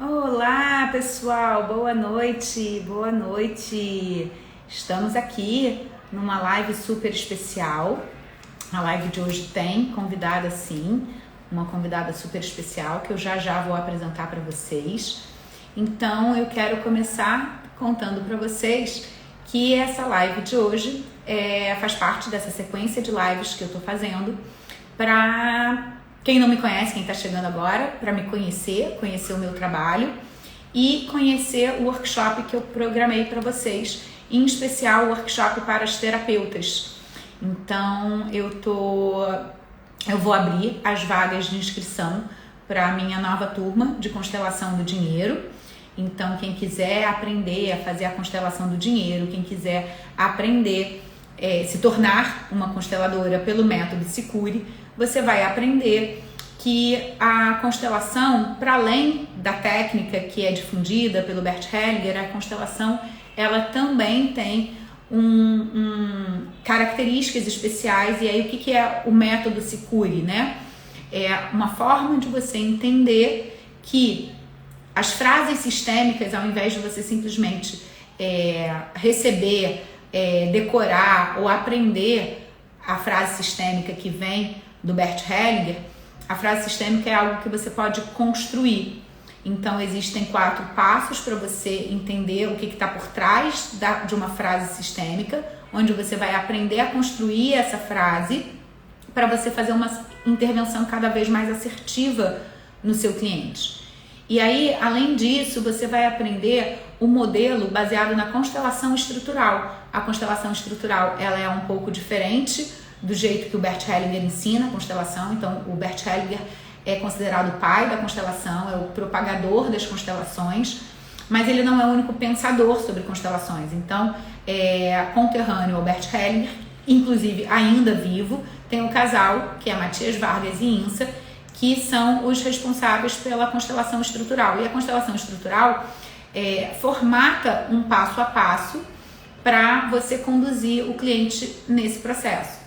Olá, pessoal, boa noite, boa noite. Estamos aqui numa live super especial. A live de hoje tem convidada, sim, uma convidada super especial que eu já vou apresentar para vocês. Então, eu quero começar contando para vocês que essa live de hoje faz parte dessa sequência de lives que eu estou fazendo para quem não me conhece, quem está chegando agora, para me conhecer o meu trabalho e conhecer o workshop que eu programei para vocês, em especial o workshop para as terapeutas. Então, eu vou abrir as vagas de inscrição para a minha nova turma de constelação do dinheiro. Então, quem quiser aprender a fazer a constelação do dinheiro, quem quiser aprender se tornar uma consteladora pelo método Sicuri, você vai aprender que a constelação, para além da técnica que é difundida pelo Bert Hellinger, a constelação ela também tem características especiais. E aí, o que é o método Sicuri, né? É uma forma de você entender que as frases sistêmicas, ao invés de você simplesmente receber, decorar ou aprender a frase sistêmica que vem do Bert Hellinger, a frase sistêmica é algo que você pode construir. Então, existem 4 passos para você entender o que está por trás de uma frase sistêmica, onde você vai aprender a construir essa frase para você fazer uma intervenção cada vez mais assertiva no seu cliente. E aí, além disso, você vai aprender o modelo baseado na constelação estrutural. A constelação estrutural ela é um pouco diferente do jeito que o Bert Hellinger ensina a constelação. Então, o Bert Hellinger é considerado o pai da constelação, é o propagador das constelações, mas ele não é o único pensador sobre constelações. Então, conterrâneo ao Bert Hellinger, inclusive ainda vivo, tem o casal, que é Matias Vargas e Insa, que são os responsáveis pela constelação estrutural. E a constelação estrutural formata um passo a passo para você conduzir o cliente nesse processo.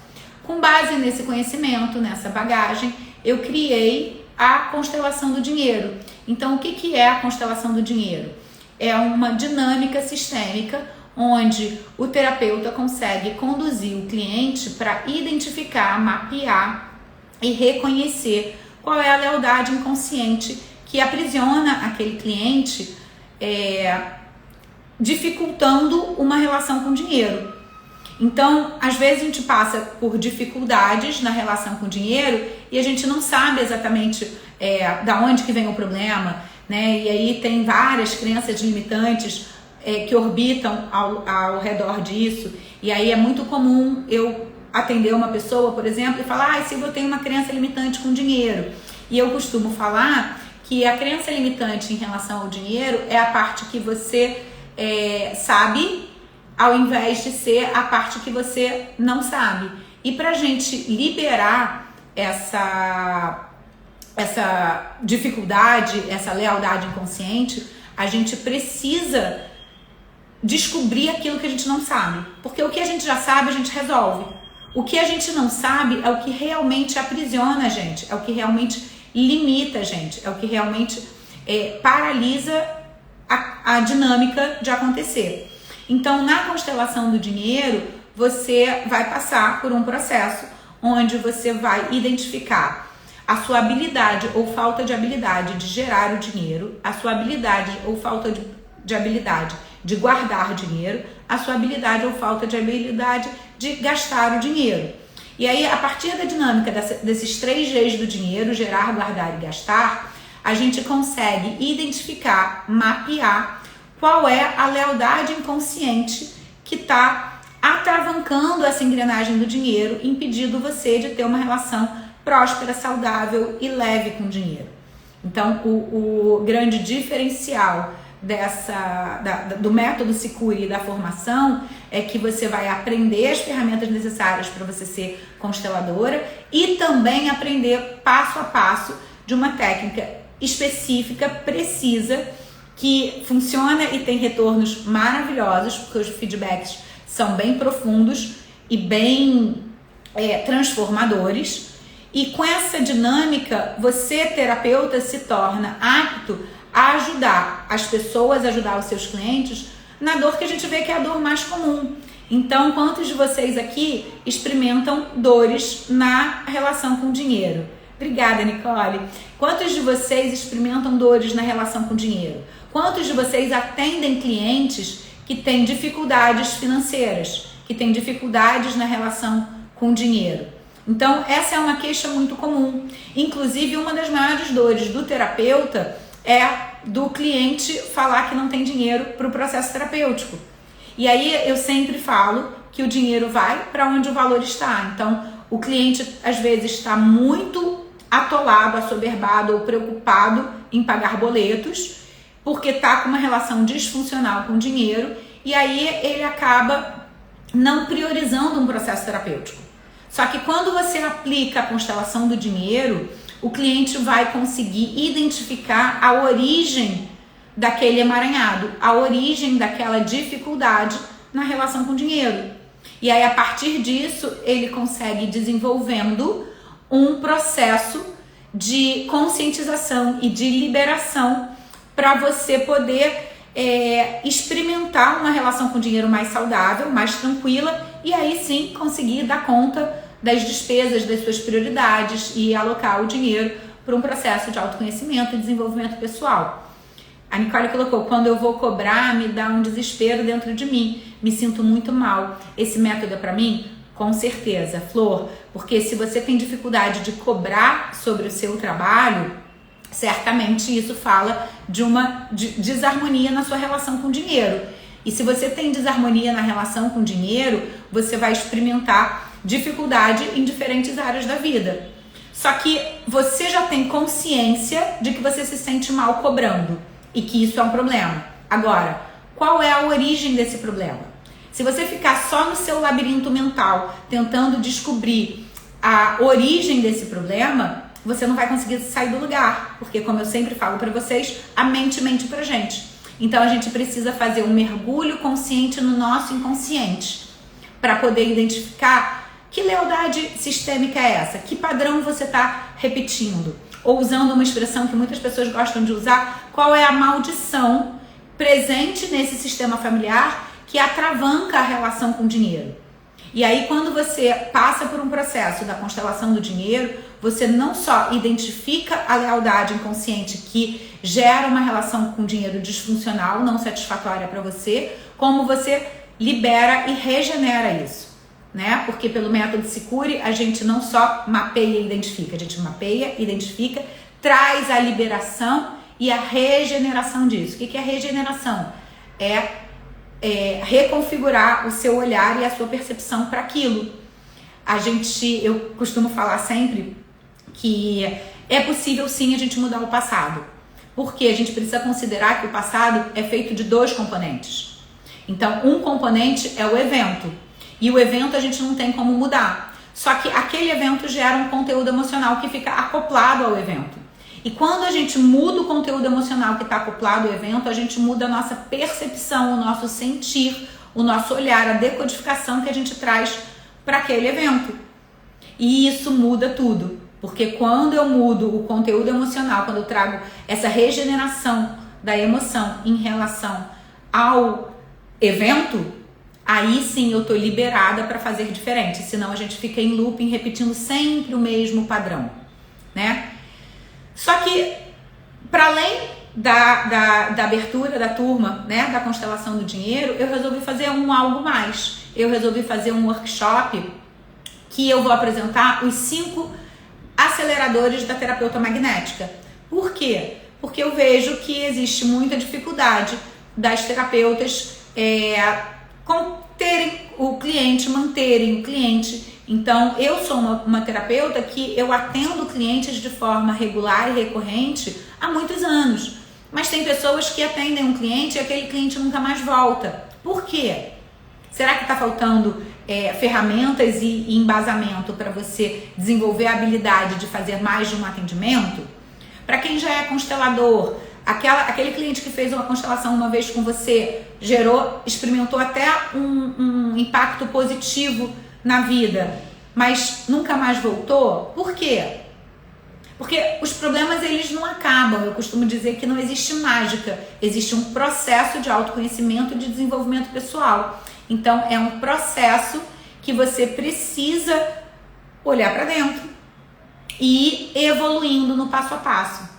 Com base nesse conhecimento, nessa bagagem, eu criei a constelação do dinheiro. Então, o que é a constelação do dinheiro? É uma dinâmica sistêmica onde o terapeuta consegue conduzir o cliente para identificar, mapear e reconhecer qual é a lealdade inconsciente que aprisiona aquele cliente, dificultando uma relação com o dinheiro. Então, às vezes a gente passa por dificuldades na relação com o dinheiro e a gente não sabe exatamente da onde que vem o problema, né? E aí tem várias crenças limitantes que orbitam ao redor disso. E aí é muito comum eu atender uma pessoa, por exemplo, e falar: se eu tenho uma crença limitante com dinheiro. E eu costumo falar que a crença limitante em relação ao dinheiro é a parte que você sabe, ao invés de ser a parte que você não sabe. E pra gente liberar essa dificuldade, essa lealdade inconsciente, a gente precisa descobrir aquilo que a gente não sabe. Porque o que a gente já sabe, a gente resolve. O que a gente não sabe é o que realmente aprisiona a gente, é o que realmente limita a gente, é o que realmente paralisa a dinâmica de acontecer. Então, na constelação do dinheiro, você vai passar por um processo onde você vai identificar a sua habilidade ou falta de habilidade de gerar o dinheiro, a sua habilidade ou falta de habilidade de guardar dinheiro, a sua habilidade ou falta de habilidade de gastar o dinheiro. E aí, a partir da dinâmica desses 3 Gs do dinheiro, gerar, guardar e gastar, a gente consegue identificar, mapear qual é a lealdade inconsciente que está atravancando essa engrenagem do dinheiro, impedindo você de ter uma relação próspera, saudável e leve com o dinheiro. Então, o grande diferencial do método Sicuri e da formação é que você vai aprender as ferramentas necessárias para você ser consteladora e também aprender passo a passo de uma técnica específica, precisa, que funciona e tem retornos maravilhosos, porque os feedbacks são bem profundos e bem transformadores. E com essa dinâmica, você, terapeuta, se torna apto a ajudar as pessoas, ajudar os seus clientes na dor que a gente vê que é a dor mais comum. Então, quantos de vocês aqui experimentam dores na relação com o dinheiro? Obrigada, Nicole. Quantos de vocês experimentam dores na relação com o dinheiro? Quantos de vocês atendem clientes que têm dificuldades financeiras, que têm dificuldades na relação com o dinheiro? Então, essa é uma queixa muito comum. Inclusive, uma das maiores dores do terapeuta é do cliente falar que não tem dinheiro para o processo terapêutico. E aí eu sempre falo que o dinheiro vai para onde o valor está. Então, o cliente às vezes está muito atolado, assoberbado ou preocupado em pagar boletos, porque está com uma relação disfuncional com o dinheiro, e aí ele acaba não priorizando um processo terapêutico. Só que quando você aplica a constelação do dinheiro, o cliente vai conseguir identificar a origem daquele emaranhado, a origem daquela dificuldade na relação com o dinheiro. E aí, a partir disso, ele consegue ir desenvolvendo um processo de conscientização e de liberação para você poder experimentar uma relação com o dinheiro mais saudável, mais tranquila, e aí sim conseguir dar conta das despesas, das suas prioridades e alocar o dinheiro para um processo de autoconhecimento e desenvolvimento pessoal. A Nicole colocou: quando eu vou cobrar, me dá um desespero dentro de mim, me sinto muito mal. Esse método é para mim? Com certeza, Flor, porque se você tem dificuldade de cobrar sobre o seu trabalho, certamente isso fala de uma desarmonia na sua relação com o dinheiro. E se você tem desarmonia na relação com o dinheiro, você vai experimentar dificuldade em diferentes áreas da vida. Só que você já tem consciência de que você se sente mal cobrando e que isso é um problema. Agora, qual é a origem desse problema? Se você ficar só no seu labirinto mental tentando descobrir a origem desse problema, você não vai conseguir sair do lugar, porque, como eu sempre falo para vocês, a mente mente pra gente. Então a gente precisa fazer um mergulho consciente no nosso inconsciente para poder identificar que lealdade sistêmica é essa, que padrão você está repetindo, ou usando uma expressão que muitas pessoas gostam de usar, qual é a maldição presente nesse sistema familiar que atravanca a relação com o dinheiro. E aí, quando você passa por um processo da constelação do dinheiro, você não só identifica a lealdade inconsciente que gera uma relação com o dinheiro disfuncional, não satisfatória para você, como você libera e regenera isso, né? Porque pelo método Se Cure, a gente não só mapeia e identifica, a gente mapeia, identifica, traz a liberação e a regeneração disso. O que é regeneração? É reconfigurar o seu olhar e a sua percepção para aquilo. Eu costumo falar sempre que é possível sim a gente mudar o passado, porque a gente precisa considerar que o passado é feito de 2 componentes. Então, um componente é o evento, e o evento a gente não tem como mudar, só que aquele evento gera um conteúdo emocional que fica acoplado ao evento. E quando a gente muda o conteúdo emocional que está acoplado ao evento, a gente muda a nossa percepção, o nosso sentir, o nosso olhar, a decodificação que a gente traz para aquele evento. E isso muda tudo, porque quando eu mudo o conteúdo emocional, quando eu trago essa regeneração da emoção em relação ao evento, aí sim eu estou liberada para fazer diferente, senão a gente fica em looping, repetindo sempre o mesmo padrão, né? Só que, para além da abertura da turma, né, da constelação do dinheiro, eu resolvi fazer algo mais. Eu resolvi fazer um workshop que eu vou apresentar os 5 aceleradores da terapeuta magnética. Por quê? Porque eu vejo que existe muita dificuldade das terapeutas terem o cliente, manterem o cliente. Então, eu sou uma terapeuta que eu atendo clientes de forma regular e recorrente há muitos anos. Mas tem pessoas que atendem um cliente e aquele cliente nunca mais volta. Por quê? Será que está faltando ferramentas e embasamento para você desenvolver a habilidade de fazer mais de um atendimento? Para quem já é constelador, aquele cliente que fez uma constelação uma vez com você, experimentou até um impacto positivo na vida, mas nunca mais voltou. Por quê? Porque os problemas, eles não acabam. Eu costumo dizer que não existe mágica. Existe um processo de autoconhecimento e de desenvolvimento pessoal. Então, é um processo que você precisa olhar para dentro e ir evoluindo no passo a passo.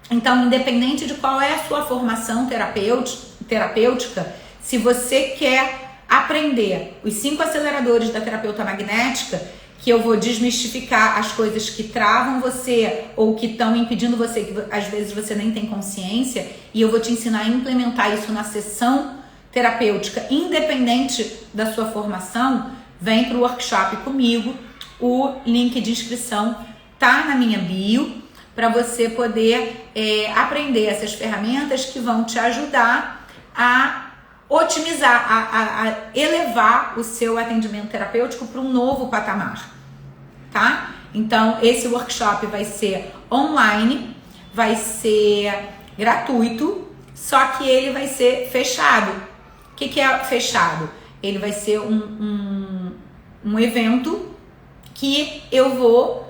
Então, independente de qual é a sua formação terapêutica, se você quer aprender os 5 aceleradores da terapeuta magnética, que eu vou desmistificar as coisas que travam você ou que estão impedindo você, que às vezes você nem tem consciência, e eu vou te ensinar a implementar isso na sessão terapêutica, independente da sua formação, vem para o workshop comigo. O link de inscrição tá na minha bio, para você poder aprender essas ferramentas que vão te ajudar a otimizar, a elevar o seu atendimento terapêutico para um novo patamar, tá? Então, esse workshop vai ser online, vai ser gratuito, só que ele vai ser fechado. O que é fechado? Ele vai ser um evento que eu vou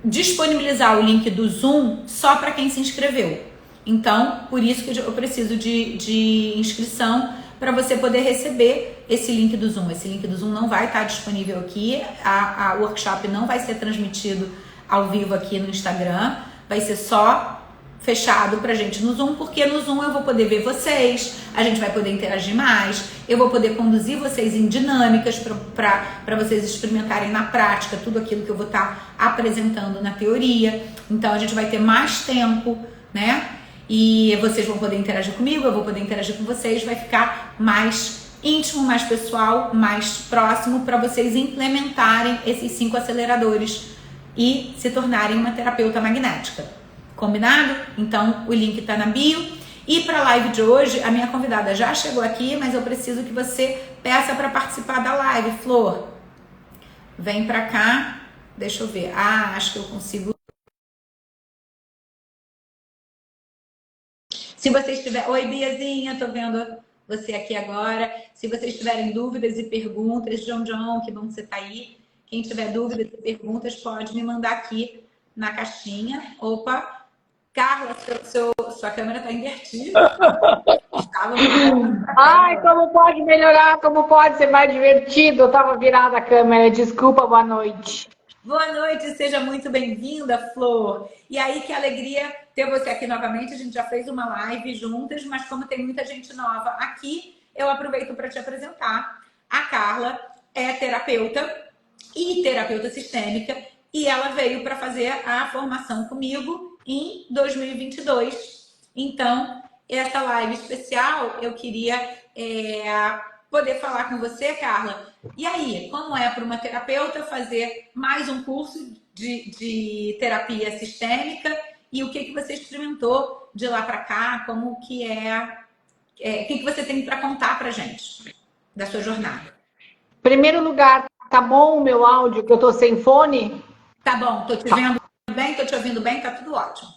disponibilizar o link do Zoom só para quem se inscreveu. Então, por isso que eu preciso de inscrição para você poder receber esse link do Zoom. Esse link do Zoom não vai estar disponível aqui, a workshop não vai ser transmitido ao vivo aqui no Instagram, vai ser só fechado pra gente no Zoom, porque no Zoom eu vou poder ver vocês, a gente vai poder interagir mais, eu vou poder conduzir vocês em dinâmicas para vocês experimentarem na prática tudo aquilo que eu vou estar apresentando na teoria. Então a gente vai ter mais tempo, né? E vocês vão poder interagir comigo, eu vou poder interagir com vocês, vai ficar mais íntimo, mais pessoal, mais próximo para vocês implementarem esses 5 aceleradores e se tornarem uma terapeuta magnética. Combinado? Então o link tá na bio. E para a live de hoje, a minha convidada já chegou aqui, mas eu preciso que você peça para participar da live. Flor, vem para cá. Deixa eu ver. Acho que eu consigo. Se vocês tiverem... Oi, Biazinha, tô vendo você aqui agora. Se vocês tiverem dúvidas e perguntas, John, que bom que você tá aí. Quem tiver dúvidas e perguntas, pode me mandar aqui na caixinha. Opa! Carla, sua câmera tá invertida. Ai, como pode melhorar? Como pode ser mais divertido? Eu tava virada a câmera. Desculpa, boa noite. Boa noite, seja muito bem-vinda, Flor. E aí, que alegria ter você aqui novamente. A gente já fez uma live juntas, mas como tem muita gente nova aqui, eu aproveito para te apresentar. A Carla é terapeuta e terapeuta sistêmica e ela veio para fazer a formação comigo em 2022. Então, essa live especial, eu queria poder falar com você, Carla. E aí, como é para uma terapeuta fazer mais um curso de terapia sistêmica e o que você experimentou de lá para cá, como que o que você tem para contar para gente da sua jornada? Em primeiro lugar, tá bom o meu áudio, que eu tô sem fone? Tá bom, tô te vendo bem, tô te ouvindo bem, tá tudo ótimo.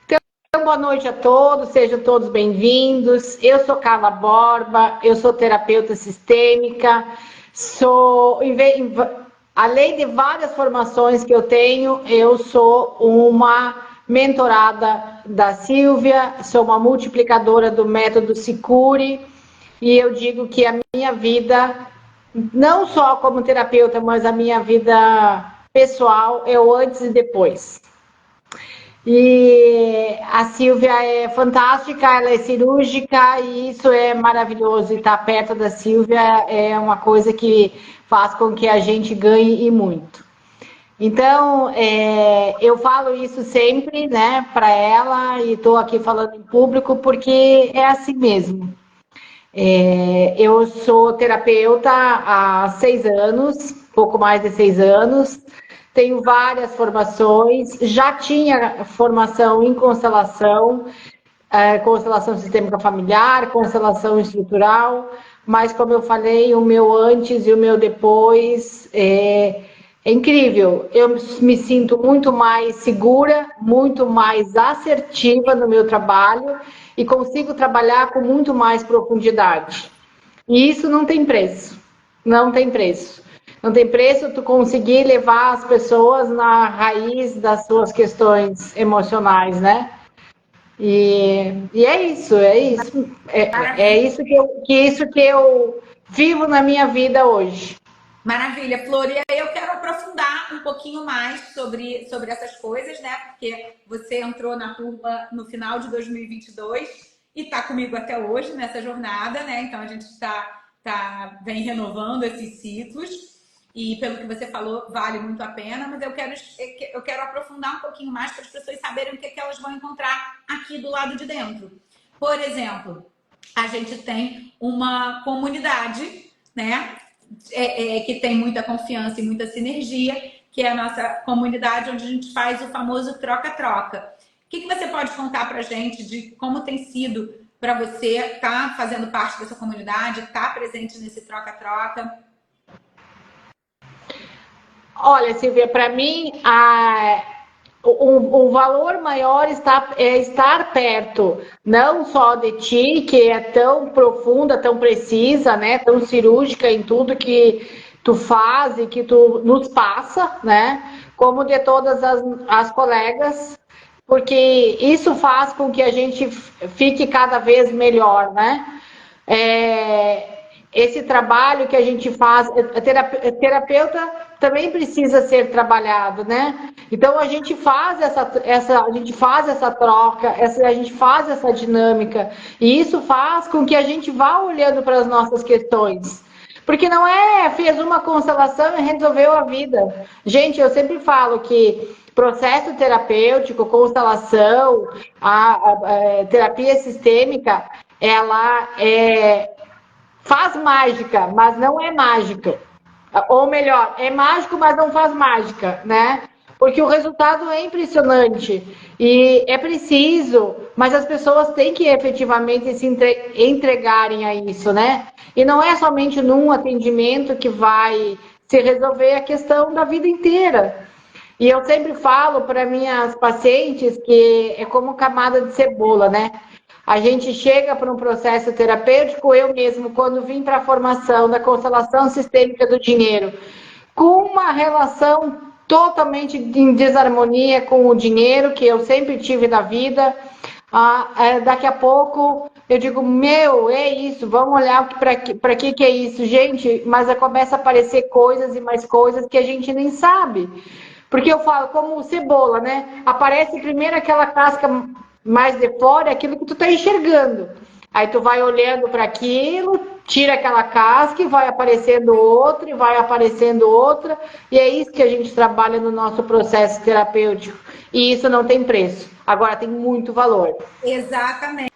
Então, boa noite a todos, sejam todos bem-vindos. Eu sou Carla Borba, eu sou terapeuta sistêmica, além de várias formações que eu tenho, eu sou uma mentorada da Silvia, sou uma multiplicadora do método Sicuri, e eu digo que a minha vida, não só como terapeuta, mas a minha vida pessoal é o antes e depois. E a Silvia é fantástica, ela é cirúrgica e isso é maravilhoso. E estar perto da Silvia é uma coisa que faz com que a gente ganhe e muito. Então, eu falo isso sempre, né, para ela e estou aqui falando em público porque é assim mesmo. Eu sou terapeuta há 6 anos, pouco mais de 6 anos. Tenho várias formações, já tinha formação em constelação, constelação sistêmica familiar, constelação estrutural, mas como eu falei, o meu antes e o meu depois é incrível. Eu me sinto muito mais segura, muito mais assertiva no meu trabalho e consigo trabalhar com muito mais profundidade. E isso não tem preço, não tem preço. Não tem preço tu conseguir levar as pessoas na raiz das suas questões emocionais, né? E é isso, é isso que eu vivo na minha vida hoje. Maravilha, Flor. E aí eu quero aprofundar um pouquinho mais sobre essas coisas, né? Porque você entrou na turma no final de 2022 e está comigo até hoje nessa jornada, né? Então a gente vem renovando esses ciclos. E pelo que você falou, vale muito a pena, mas eu quero aprofundar um pouquinho mais para as pessoas saberem o que elas vão encontrar aqui do lado de dentro. Por exemplo, a gente tem uma comunidade, né? Que tem muita confiança e muita sinergia, que é a nossa comunidade onde a gente faz o famoso troca-troca. O que você pode contar para a gente de como tem sido para você estar fazendo parte dessa comunidade, estar presente nesse troca-troca? Olha, Silvia, para mim, o valor maior é estar perto, não só de ti, que é tão profunda, tão precisa, né, tão cirúrgica em tudo que tu faz e que tu nos passa, né, como de todas as colegas, porque isso faz com que a gente fique cada vez melhor, né? Esse trabalho que a gente faz, terapeuta também precisa ser trabalhado, né? Então a gente faz a gente faz essa troca, a gente faz essa dinâmica, e isso faz com que a gente vá olhando para as nossas questões. Porque não fez uma constelação e resolveu a vida. Gente, eu sempre falo que processo terapêutico, constelação, a terapia sistêmica, ela faz mágica, mas não é mágica. Ou melhor, é mágico, mas não faz mágica, né? Porque o resultado é impressionante e é preciso, mas as pessoas têm que efetivamente se entregarem a isso, né? E não é somente num atendimento que vai se resolver a questão da vida inteira. E eu sempre falo para minhas pacientes que é como camada de cebola, né? A gente chega para um processo terapêutico, eu mesmo, quando vim para a formação da constelação sistêmica do dinheiro, com uma relação totalmente em desarmonia com o dinheiro, que eu sempre tive na vida, daqui a pouco eu digo, é isso, vamos olhar para que é isso, gente, mas começa a aparecer coisas e mais coisas que a gente nem sabe. Porque eu falo, como cebola, né? Aparece primeiro aquela casca mais de fora, aquilo que tu tá enxergando. Aí tu vai olhando para aquilo, tira aquela casca e vai aparecendo outra, e vai aparecendo outra. E é isso que a gente trabalha no nosso processo terapêutico. E isso não tem preço. Agora tem muito valor. Exatamente.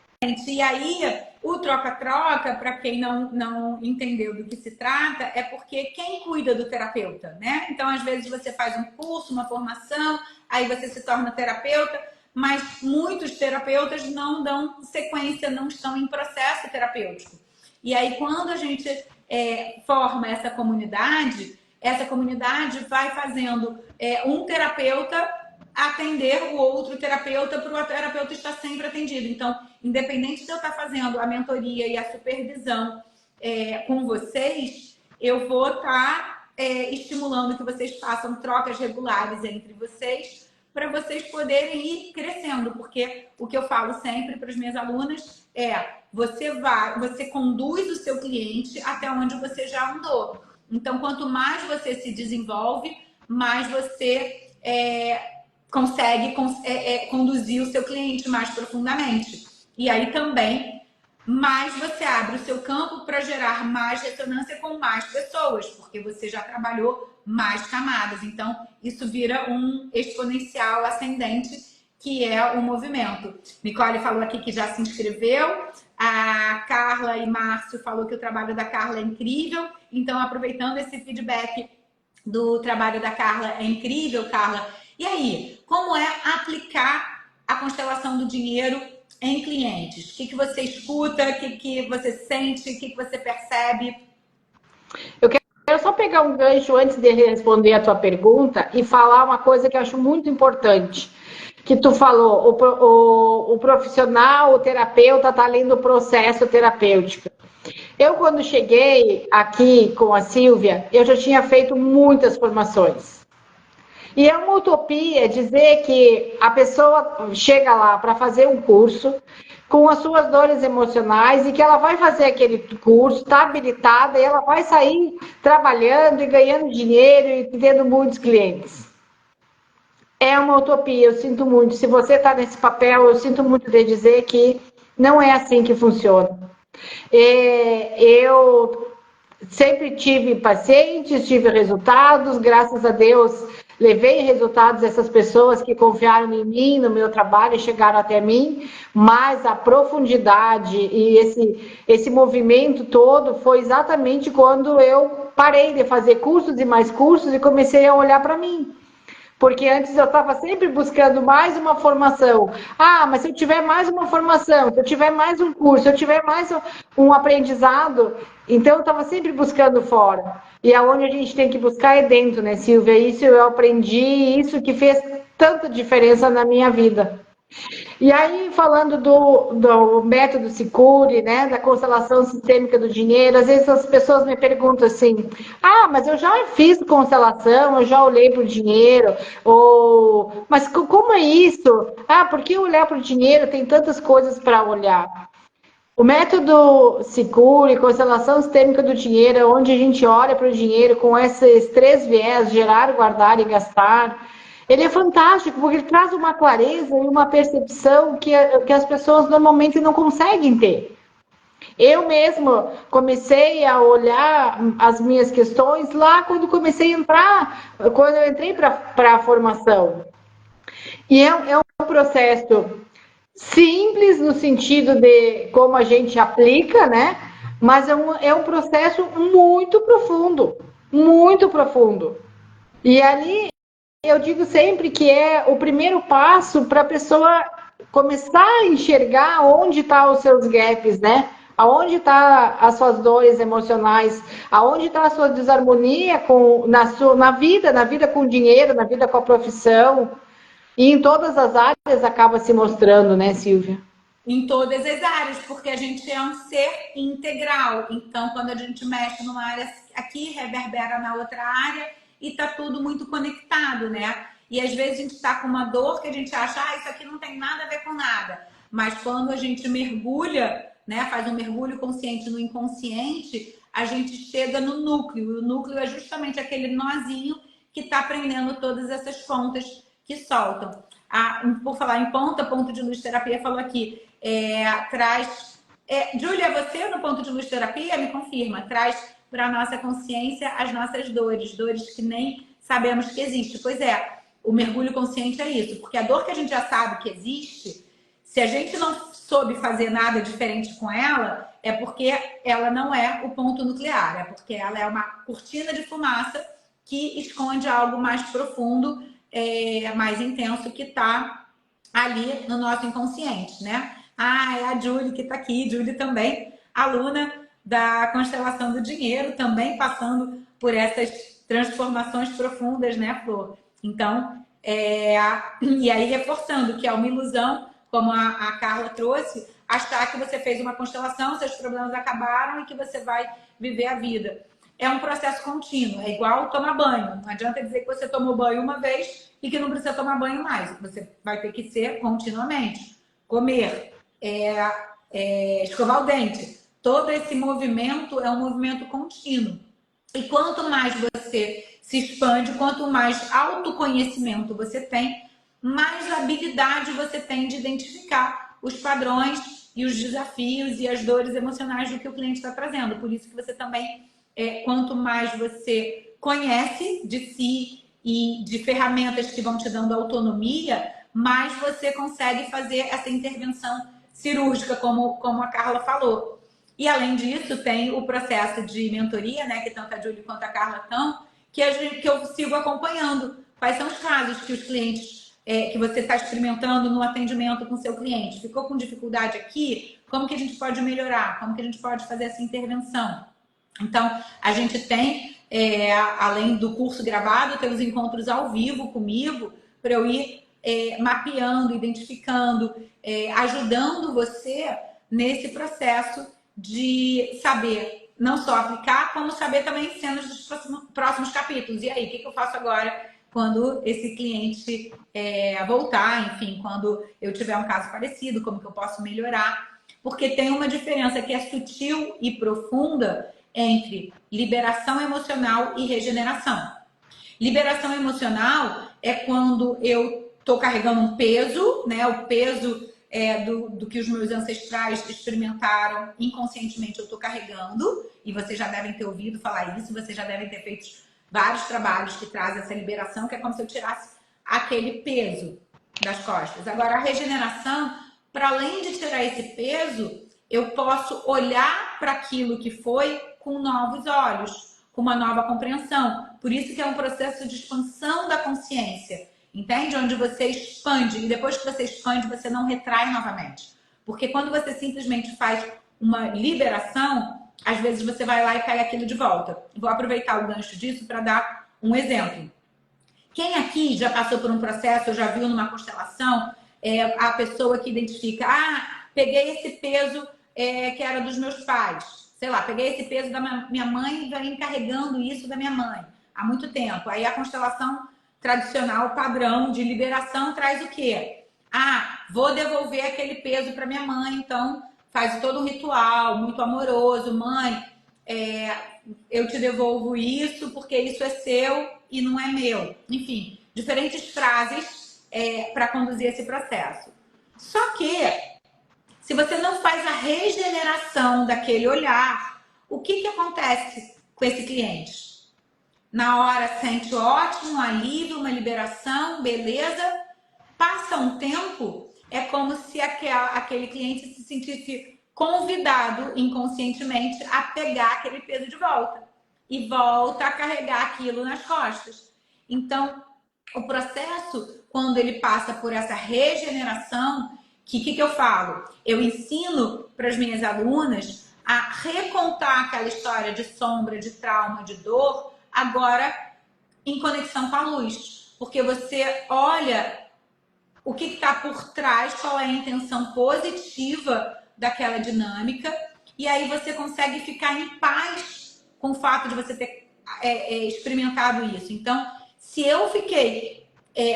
E aí, o troca-troca, para quem não entendeu do que se trata, é porque quem cuida do terapeuta, né? Então, às vezes, você faz um curso, uma formação, aí você se torna terapeuta, mas muitos terapeutas não dão sequência, não estão em processo terapêutico. E aí, quando a gente forma essa comunidade vai fazendo um terapeuta atender o outro terapeuta para o terapeuta estar sempre atendido. Então, independente de eu estar fazendo a mentoria e a supervisão com vocês, eu vou estar estimulando que vocês façam trocas regulares entre vocês para vocês poderem ir crescendo, porque o que eu falo sempre para as minhas alunas você conduz o seu cliente até onde você já andou. Então, quanto mais você se desenvolve, mais você consegue conduzir o seu cliente mais profundamente. E aí também, mais você abre o seu campo para gerar mais ressonância com mais pessoas, porque você já trabalhou mais camadas. Então, isso vira um exponencial ascendente, que é o movimento. Nicole falou aqui que já se inscreveu. A Carla e Márcio falou que o trabalho da Carla é incrível. Então, aproveitando esse feedback do trabalho da Carla, é incrível, Carla. E aí, como é aplicar a constelação do dinheiro em clientes? O que você escuta, o que você sente, o que você percebe? Eu quero só pegar um gancho antes de responder a tua pergunta e falar uma coisa que eu acho muito importante. Que tu falou, o profissional, o terapeuta está além do processo terapêutico. Eu, quando cheguei aqui com a Silvia, eu já tinha feito muitas formações. E é uma utopia dizer que a pessoa chega lá para fazer um curso com as suas dores emocionais e que ela vai fazer aquele curso, está habilitada e ela vai sair trabalhando e ganhando dinheiro e tendo muitos clientes. É uma utopia, eu sinto muito. Se você está nesse papel, eu sinto muito de dizer que não é assim que funciona. Eu sempre tive pacientes, tive resultados, graças a Deus levei resultados essas pessoas que confiaram em mim, no meu trabalho e chegaram até mim, mas a profundidade e esse movimento todo foi exatamente quando eu parei de fazer cursos e mais cursos e comecei a olhar para mim. Porque antes eu estava sempre buscando mais uma formação. Ah, mas se eu tiver mais uma formação, se eu tiver mais um curso, se eu tiver mais um aprendizado, então eu estava sempre buscando fora. E aonde a gente tem que buscar é dentro, né, Silvia? Isso eu aprendi, isso que fez tanta diferença na minha vida. E aí, falando do método Sicuri, né, da constelação sistêmica do dinheiro, às vezes as pessoas me perguntam assim: ah, mas eu já fiz constelação, eu já olhei para o dinheiro, ou mas como é isso? Ah, por que olhar para o dinheiro? Tem tantas coisas para olhar. O método Sicuri, constelação sistêmica do dinheiro, é onde a gente olha para o dinheiro com esses três viés, gerar, guardar e gastar. Ele é fantástico, porque ele traz uma clareza e uma percepção que as pessoas normalmente não conseguem ter. Eu mesmo comecei a olhar as minhas questões lá quando comecei a entrar, quando eu entrei para a formação. E é um processo simples no sentido de como a gente aplica, né? Mas é um processo muito profundo, muito profundo. E ali eu digo sempre que é o primeiro passo para a pessoa começar a enxergar onde estão os seus gaps, né? Aonde está as suas dores emocionais, aonde está a sua desarmonia na vida com o dinheiro, na vida com a profissão. E em todas as áreas acaba se mostrando, né, Silvia? Em todas as áreas, porque a gente é um ser integral. Então, quando a gente mexe numa área aqui, reverbera na outra área e tá tudo muito conectado, né? E às vezes a gente tá com uma dor que a gente acha, ah, isso aqui não tem nada a ver com nada. Mas quando a gente mergulha, né, faz um mergulho consciente no inconsciente, a gente chega no núcleo. E o núcleo é justamente aquele nozinho que tá prendendo todas essas pontas que soltam. Ah, por falar em ponta, ponto de luz terapia falou aqui, traz... Júlia, você no ponto de luz terapia, me confirma, traz para a nossa consciência as nossas dores, dores que nem sabemos que existe. Pois é, o mergulho consciente é isso, porque a dor que a gente já sabe que existe, se a gente não soube fazer nada diferente com ela, é porque ela não é o ponto nuclear, é porque ela é uma cortina de fumaça que esconde algo mais profundo, mais intenso, que está ali no nosso inconsciente, né? Ah, é a Julie que está aqui, Julie também, aluna da constelação do dinheiro, também passando por essas transformações profundas, né, Flor? Então, e aí reforçando que é uma ilusão, como a Carla trouxe, achar que você fez uma constelação, seus problemas acabaram e que você vai viver a vida. É um processo contínuo, é igual tomar banho. Não adianta dizer que você tomou banho uma vez e que não precisa tomar banho mais. Você vai ter que ser continuamente. Comer, escovar o dente. Todo esse movimento é um movimento contínuo. E quanto mais você se expande, quanto mais autoconhecimento você tem, mais habilidade você tem de identificar os padrões e os desafios e as dores emocionais do que o cliente está trazendo. Por isso que você também, quanto mais você conhece de si e de ferramentas que vão te dando autonomia, mais você consegue fazer essa intervenção cirúrgica, como a Carla falou. E além disso, tem o processo de mentoria, né, que tanto a Júlia quanto a Carla estão, que eu sigo acompanhando. Quais são os casos que os clientes, que você está experimentando no atendimento com o seu cliente? Ficou com dificuldade aqui? Como que a gente pode melhorar? Como que a gente pode fazer essa intervenção? Então, a gente tem, além do curso gravado, tem os encontros ao vivo comigo, para eu ir mapeando, identificando, ajudando você nesse processo de saber não só aplicar, como saber também cenas dos próximos capítulos. E aí, o que eu faço agora quando esse cliente voltar? Enfim, quando eu tiver um caso parecido, como que eu posso melhorar? Porque tem uma diferença que é sutil e profunda entre liberação emocional e regeneração. Liberação emocional é quando eu estou carregando um peso, né? O peso do que os meus ancestrais experimentaram inconscientemente eu estou carregando, e vocês já devem ter ouvido falar isso, vocês já devem ter feito vários trabalhos que trazem essa liberação, que é como se eu tirasse aquele peso das costas. Agora, a regeneração, para além de tirar esse peso, eu posso olhar para aquilo que foi com novos olhos, com uma nova compreensão. Por isso que é um processo de expansão da consciência. Entende? Onde você expande, e depois que você expande, você não retrai novamente. Porque quando você simplesmente faz uma liberação, às vezes você vai lá e pega aquilo de volta. Vou aproveitar o gancho disso para dar um exemplo. Quem aqui já passou por um processo, ou já viu numa constelação, a pessoa que identifica, peguei esse peso que era dos meus pais. Sei lá, peguei esse peso da minha mãe e venho carregando isso da minha mãe há muito tempo. Aí a constelação tradicional, padrão de liberação, traz o quê? Vou devolver aquele peso para minha mãe, então faz todo um ritual muito amoroso. Mãe, eu te devolvo isso porque isso é seu e não é meu. Enfim, diferentes frases para conduzir esse processo. Só que, se você não faz a regeneração daquele olhar, o que acontece com esse cliente? Na hora sente ótimo, um alívio, uma liberação, beleza. Passa um tempo, é como se aquele cliente se sentisse convidado inconscientemente a pegar aquele peso de volta. E volta a carregar aquilo nas costas. Então, o processo, quando ele passa por essa regeneração, que eu falo? Eu ensino para as minhas alunas a recontar aquela história de sombra, de trauma, de dor, agora em conexão com a luz. Porque você olha o que está por trás, qual é a intenção positiva daquela dinâmica, e aí você consegue ficar em paz com o fato de você ter experimentado isso. Então, se eu fiquei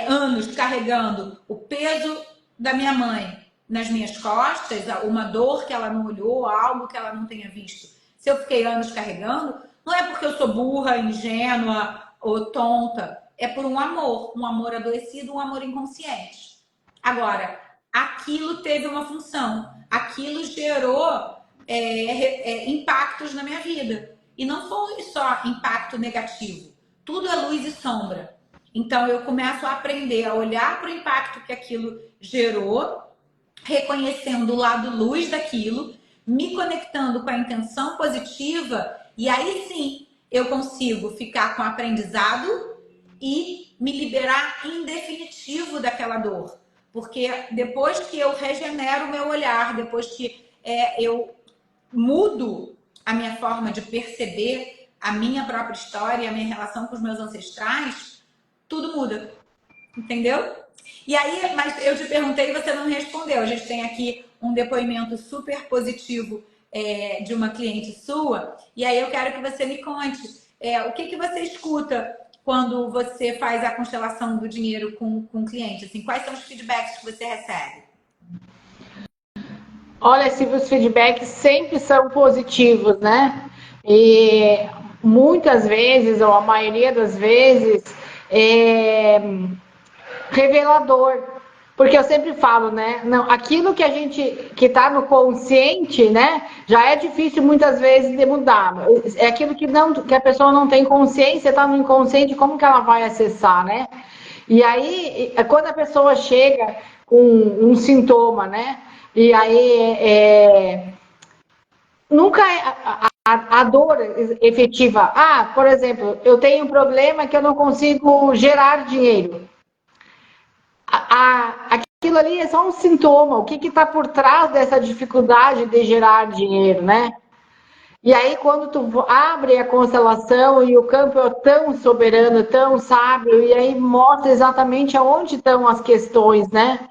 anos carregando o peso da minha mãe nas minhas costas, uma dor que ela não olhou, algo que ela não tenha visto, se eu fiquei anos carregando, não é porque eu sou burra, ingênua ou tonta, é por um amor adoecido, um amor inconsciente. Agora, aquilo teve uma função, aquilo gerou impactos na minha vida. E não foi só impacto negativo, tudo é luz e sombra. Então, eu começo a aprender a olhar para o impacto que aquilo gerou, reconhecendo o lado luz daquilo, me conectando com a intenção positiva, e aí sim eu consigo ficar com o aprendizado e me liberar em definitivo daquela dor. Porque depois que eu regenero o meu olhar, depois que eu mudo a minha forma de perceber a minha própria história, a minha relação com os meus ancestrais, tudo muda. Entendeu? E aí, mas eu te perguntei e você não respondeu. A gente tem aqui um depoimento super positivo de uma cliente sua. E aí eu quero que você me conte o que você escuta quando você faz a constelação do dinheiro com o cliente. Assim, quais são os feedbacks que você recebe? Olha, Silvia, os feedbacks sempre são positivos, né? E muitas vezes, ou a maioria das vezes, revelador, porque eu sempre falo, né? Não, aquilo que a gente que está no consciente, né? Já é difícil muitas vezes de mudar. É aquilo que a pessoa não tem consciência, está no inconsciente, como que ela vai acessar, né? E aí, quando a pessoa chega com um sintoma, né? E aí nunca a dor efetiva. Por exemplo, eu tenho um problema que eu não consigo gerar dinheiro. Aquilo ali é só um sintoma. O que está por trás dessa dificuldade de gerar dinheiro, né? E aí, quando tu abre a constelação e o campo é tão soberano, tão sábio, e aí mostra exatamente aonde estão as questões, né?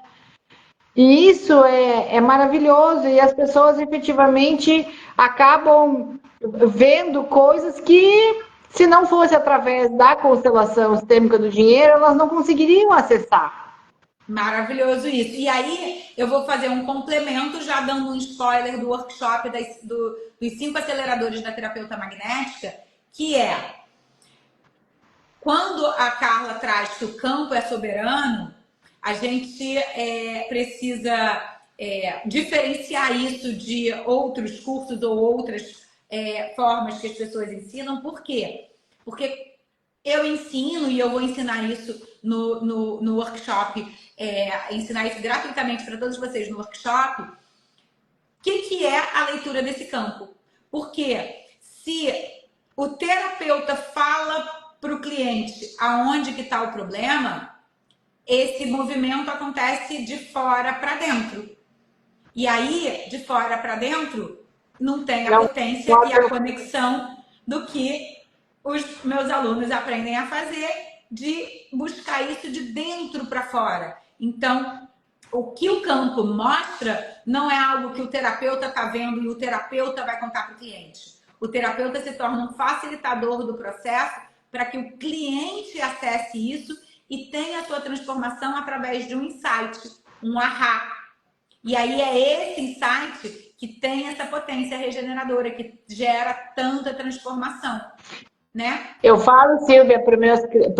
E isso é maravilhoso, e as pessoas efetivamente acabam vendo coisas que, se não fosse através da constelação sistêmica do dinheiro, elas não conseguiriam acessar. Maravilhoso isso. E aí, eu vou fazer um complemento, já dando um spoiler do workshop dos 5 aceleradores da terapeuta magnética, que é quando a Carla traz que o campo é soberano, a gente precisa diferenciar isso de outros cursos ou outras formas que as pessoas ensinam. Por quê? Porque eu ensino, e eu vou ensinar isso no workshop, ensinar isso gratuitamente para todos vocês no workshop. O que é a leitura desse campo? Porque se o terapeuta fala para o cliente aonde que está o problema, esse movimento acontece de fora para dentro. E aí, de fora para dentro, não tem a potência e a conexão do que os meus alunos aprendem a fazer, de buscar isso de dentro para fora. Então, o que o campo mostra não é algo que o terapeuta está vendo e o terapeuta vai contar para o cliente. O terapeuta se torna um facilitador do processo para que o cliente acesse isso e tenha a sua transformação através de um insight, um ahá. E aí é esse insight que tem essa potência regeneradora, que gera tanta transformação, né? Eu falo, Silvia, para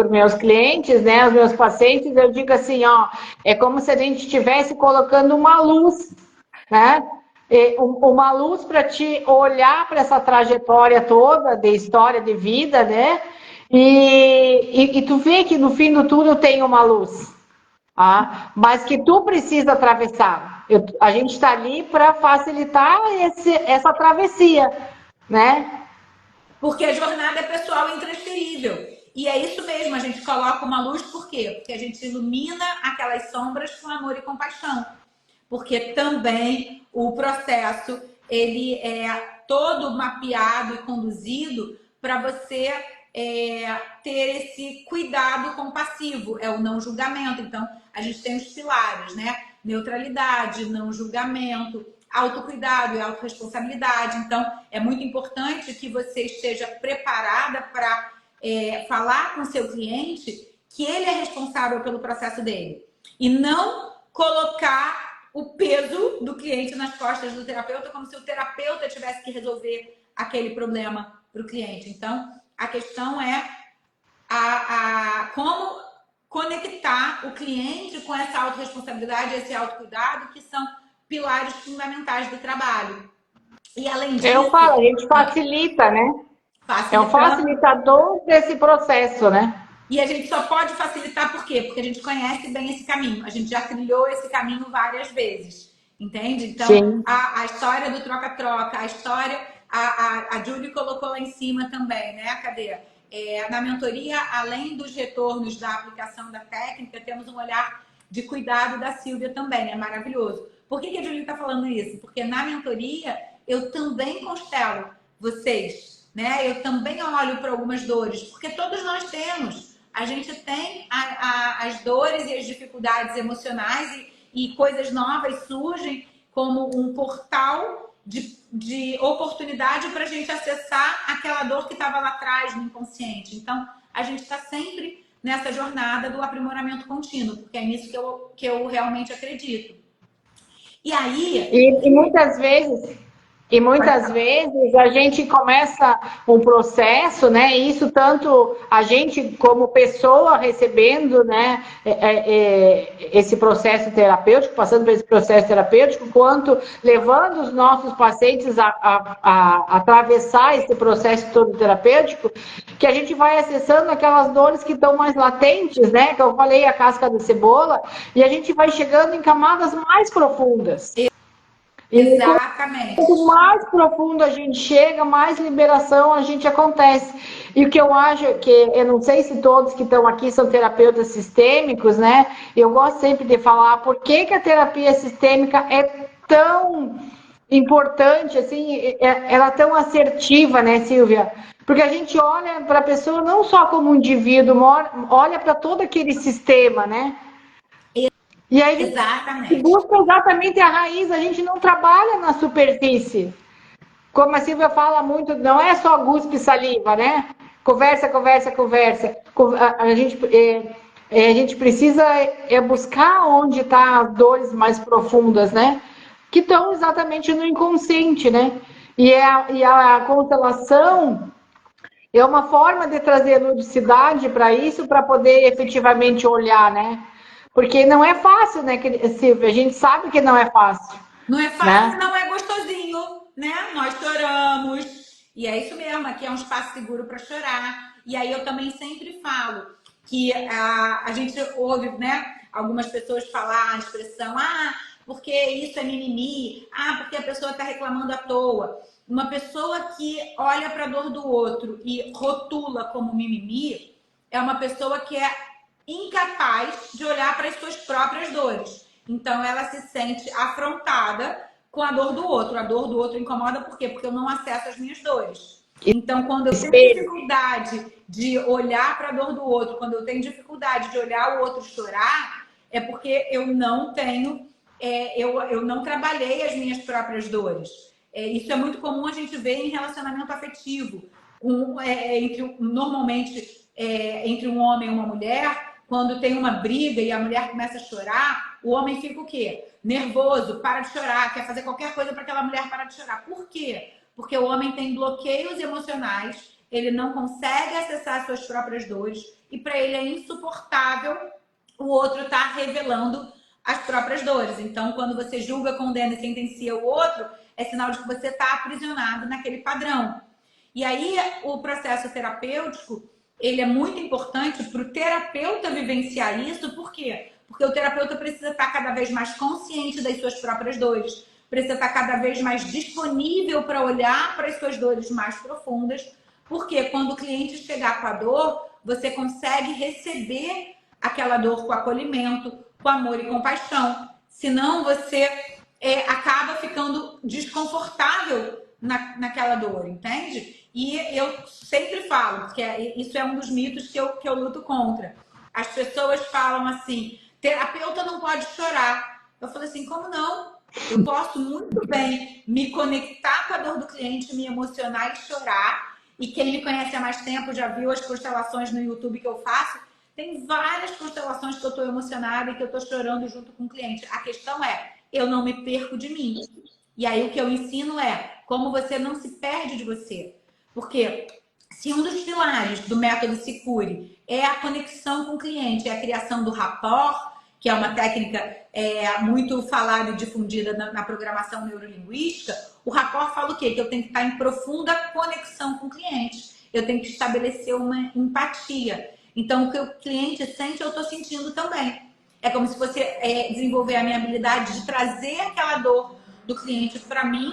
os meus clientes, né, os meus pacientes, eu digo assim, ó, é como se a gente estivesse colocando uma luz, né? Uma luz para te olhar para essa trajetória toda de história de vida, né? E tu vê que no fim do túnel tem uma luz, mas que tu precisa atravessar. A gente está ali para facilitar essa travessia, né? Porque a jornada é pessoal e intransferível. E é isso mesmo, a gente coloca uma luz, por quê? Porque a gente ilumina aquelas sombras com amor e compaixão. Porque também o processo, ele é todo mapeado e conduzido para você ter esse cuidado compassivo, é o não julgamento. Então, a gente tem os pilares, né? Neutralidade, não julgamento, autocuidado e autorresponsabilidade. Então, é muito importante que você esteja preparada para falar com o seu cliente que ele é responsável pelo processo dele. E não colocar o peso do cliente nas costas do terapeuta, como se o terapeuta tivesse que resolver aquele problema para o cliente. Então, a questão é como conectar o cliente com essa autorresponsabilidade, esse autocuidado, que são pilares fundamentais do trabalho. E além disso... Eu falo, a gente facilita, né? É um facilitador desse processo, né? E a gente só pode facilitar por quê? Porque a gente conhece bem esse caminho. A gente já trilhou esse caminho várias vezes. Entende? Então, a história do troca-troca, a história... A Julie colocou lá em cima também, né? Cadê? Na mentoria, além dos retornos da aplicação da técnica, temos um olhar de cuidado da Silvia também. É maravilhoso. Por que a Julie está falando isso? Porque na mentoria, eu também constelo vocês, né? Eu também olho para algumas dores, porque todos nós temos. A gente tem as dores e as dificuldades emocionais e coisas novas surgem como um portal de oportunidade para a gente acessar aquela dor que estava lá atrás no inconsciente. Então, a gente está sempre nessa jornada do aprimoramento contínuo, porque é nisso que eu realmente acredito. E aí... E muitas vezes... E muitas vezes a gente começa um processo, né? Isso tanto a gente como pessoa recebendo, né? Esse processo terapêutico, passando por esse processo terapêutico, quanto levando os nossos pacientes a atravessar esse processo todo terapêutico, que a gente vai acessando aquelas dores que estão mais latentes, né? Que eu falei, a casca da cebola, e a gente vai chegando em camadas mais profundas. Exatamente. Quanto mais profundo a gente chega, mais liberação a gente acontece. E o que eu acho que, eu não sei se todos que estão aqui são terapeutas sistêmicos, né? Eu gosto sempre de falar por que a terapia sistêmica é tão importante, assim, ela é tão assertiva, né, Silvia? Porque a gente olha para a pessoa não só como um indivíduo, olha para todo aquele sistema, né? E aí a gente Exatamente. busca exatamente a raiz, a gente não trabalha na superfície. Como a Silvia fala muito, não é só guspe e saliva, né? Conversa, conversa, conversa. A gente precisa buscar onde estão as dores mais profundas, né? Que estão exatamente no inconsciente, né? E a constelação é uma forma de trazer ludicidade para isso, para poder efetivamente olhar, né? Porque não é fácil, né, Silvia? A gente sabe que não é fácil, Não é fácil, né? não é gostosinho, né? Nós choramos. E é isso mesmo, aqui é um espaço seguro para chorar. E aí eu também sempre falo que a gente ouve, né, algumas pessoas falar a expressão, porque isso é mimimi, porque a pessoa está reclamando à toa. Uma pessoa que olha para a dor do outro e rotula como mimimi é uma pessoa que é incapaz de olhar para as suas próprias dores. Então ela se sente afrontada com a dor do outro. A dor do outro incomoda por quê? Porque eu não acesso as minhas dores. Então, quando eu tenho dificuldade de olhar para a dor do outro, quando eu tenho dificuldade de olhar o outro chorar, é porque eu não tenho, eu não trabalhei as minhas próprias dores. Isso é muito comum a gente ver em relacionamento afetivo, normalmente entre um homem e uma mulher. Quando tem uma briga e a mulher começa a chorar, o homem fica o quê? Nervoso, para de chorar, quer fazer qualquer coisa para aquela mulher parar de chorar. Por quê? Porque o homem tem bloqueios emocionais, ele não consegue acessar suas próprias dores e para ele é insuportável o outro estar revelando as próprias dores. Então, quando você julga, condena e sentencia o outro, é sinal de que você está aprisionado naquele padrão. E aí, o processo terapêutico, ele é muito importante para o terapeuta vivenciar isso. Por quê? Porque o terapeuta precisa estar cada vez mais consciente das suas próprias dores, precisa estar cada vez mais disponível para olhar para as suas dores mais profundas, porque quando o cliente chegar com a dor, você consegue receber aquela dor com acolhimento, com amor e compaixão. Senão você acaba ficando desconfortável naquela dor, entende? E eu sempre falo, porque isso é um dos mitos que eu luto contra. As pessoas falam assim, terapeuta não pode chorar. Eu falei assim, como não? Eu posso muito bem me conectar com a dor do cliente, me emocionar e chorar. E quem me conhece há mais tempo já viu as constelações no YouTube que eu faço. Tem várias constelações que eu estou emocionada e que eu estou chorando junto com o cliente. A questão é, eu não me perco de mim. E aí o que eu ensino é como você não se perde de você. Porque se um dos pilares do método Sicuri é a conexão com o cliente, é a criação do rapport, que é uma técnica muito falada e difundida na programação neurolinguística, o rapport fala o quê? Que eu tenho que estar em profunda conexão com o cliente. Eu tenho que estabelecer uma empatia. Então, o que o cliente sente, eu estou sentindo também. É como se fosse desenvolver a minha habilidade de trazer aquela dor do cliente para mim,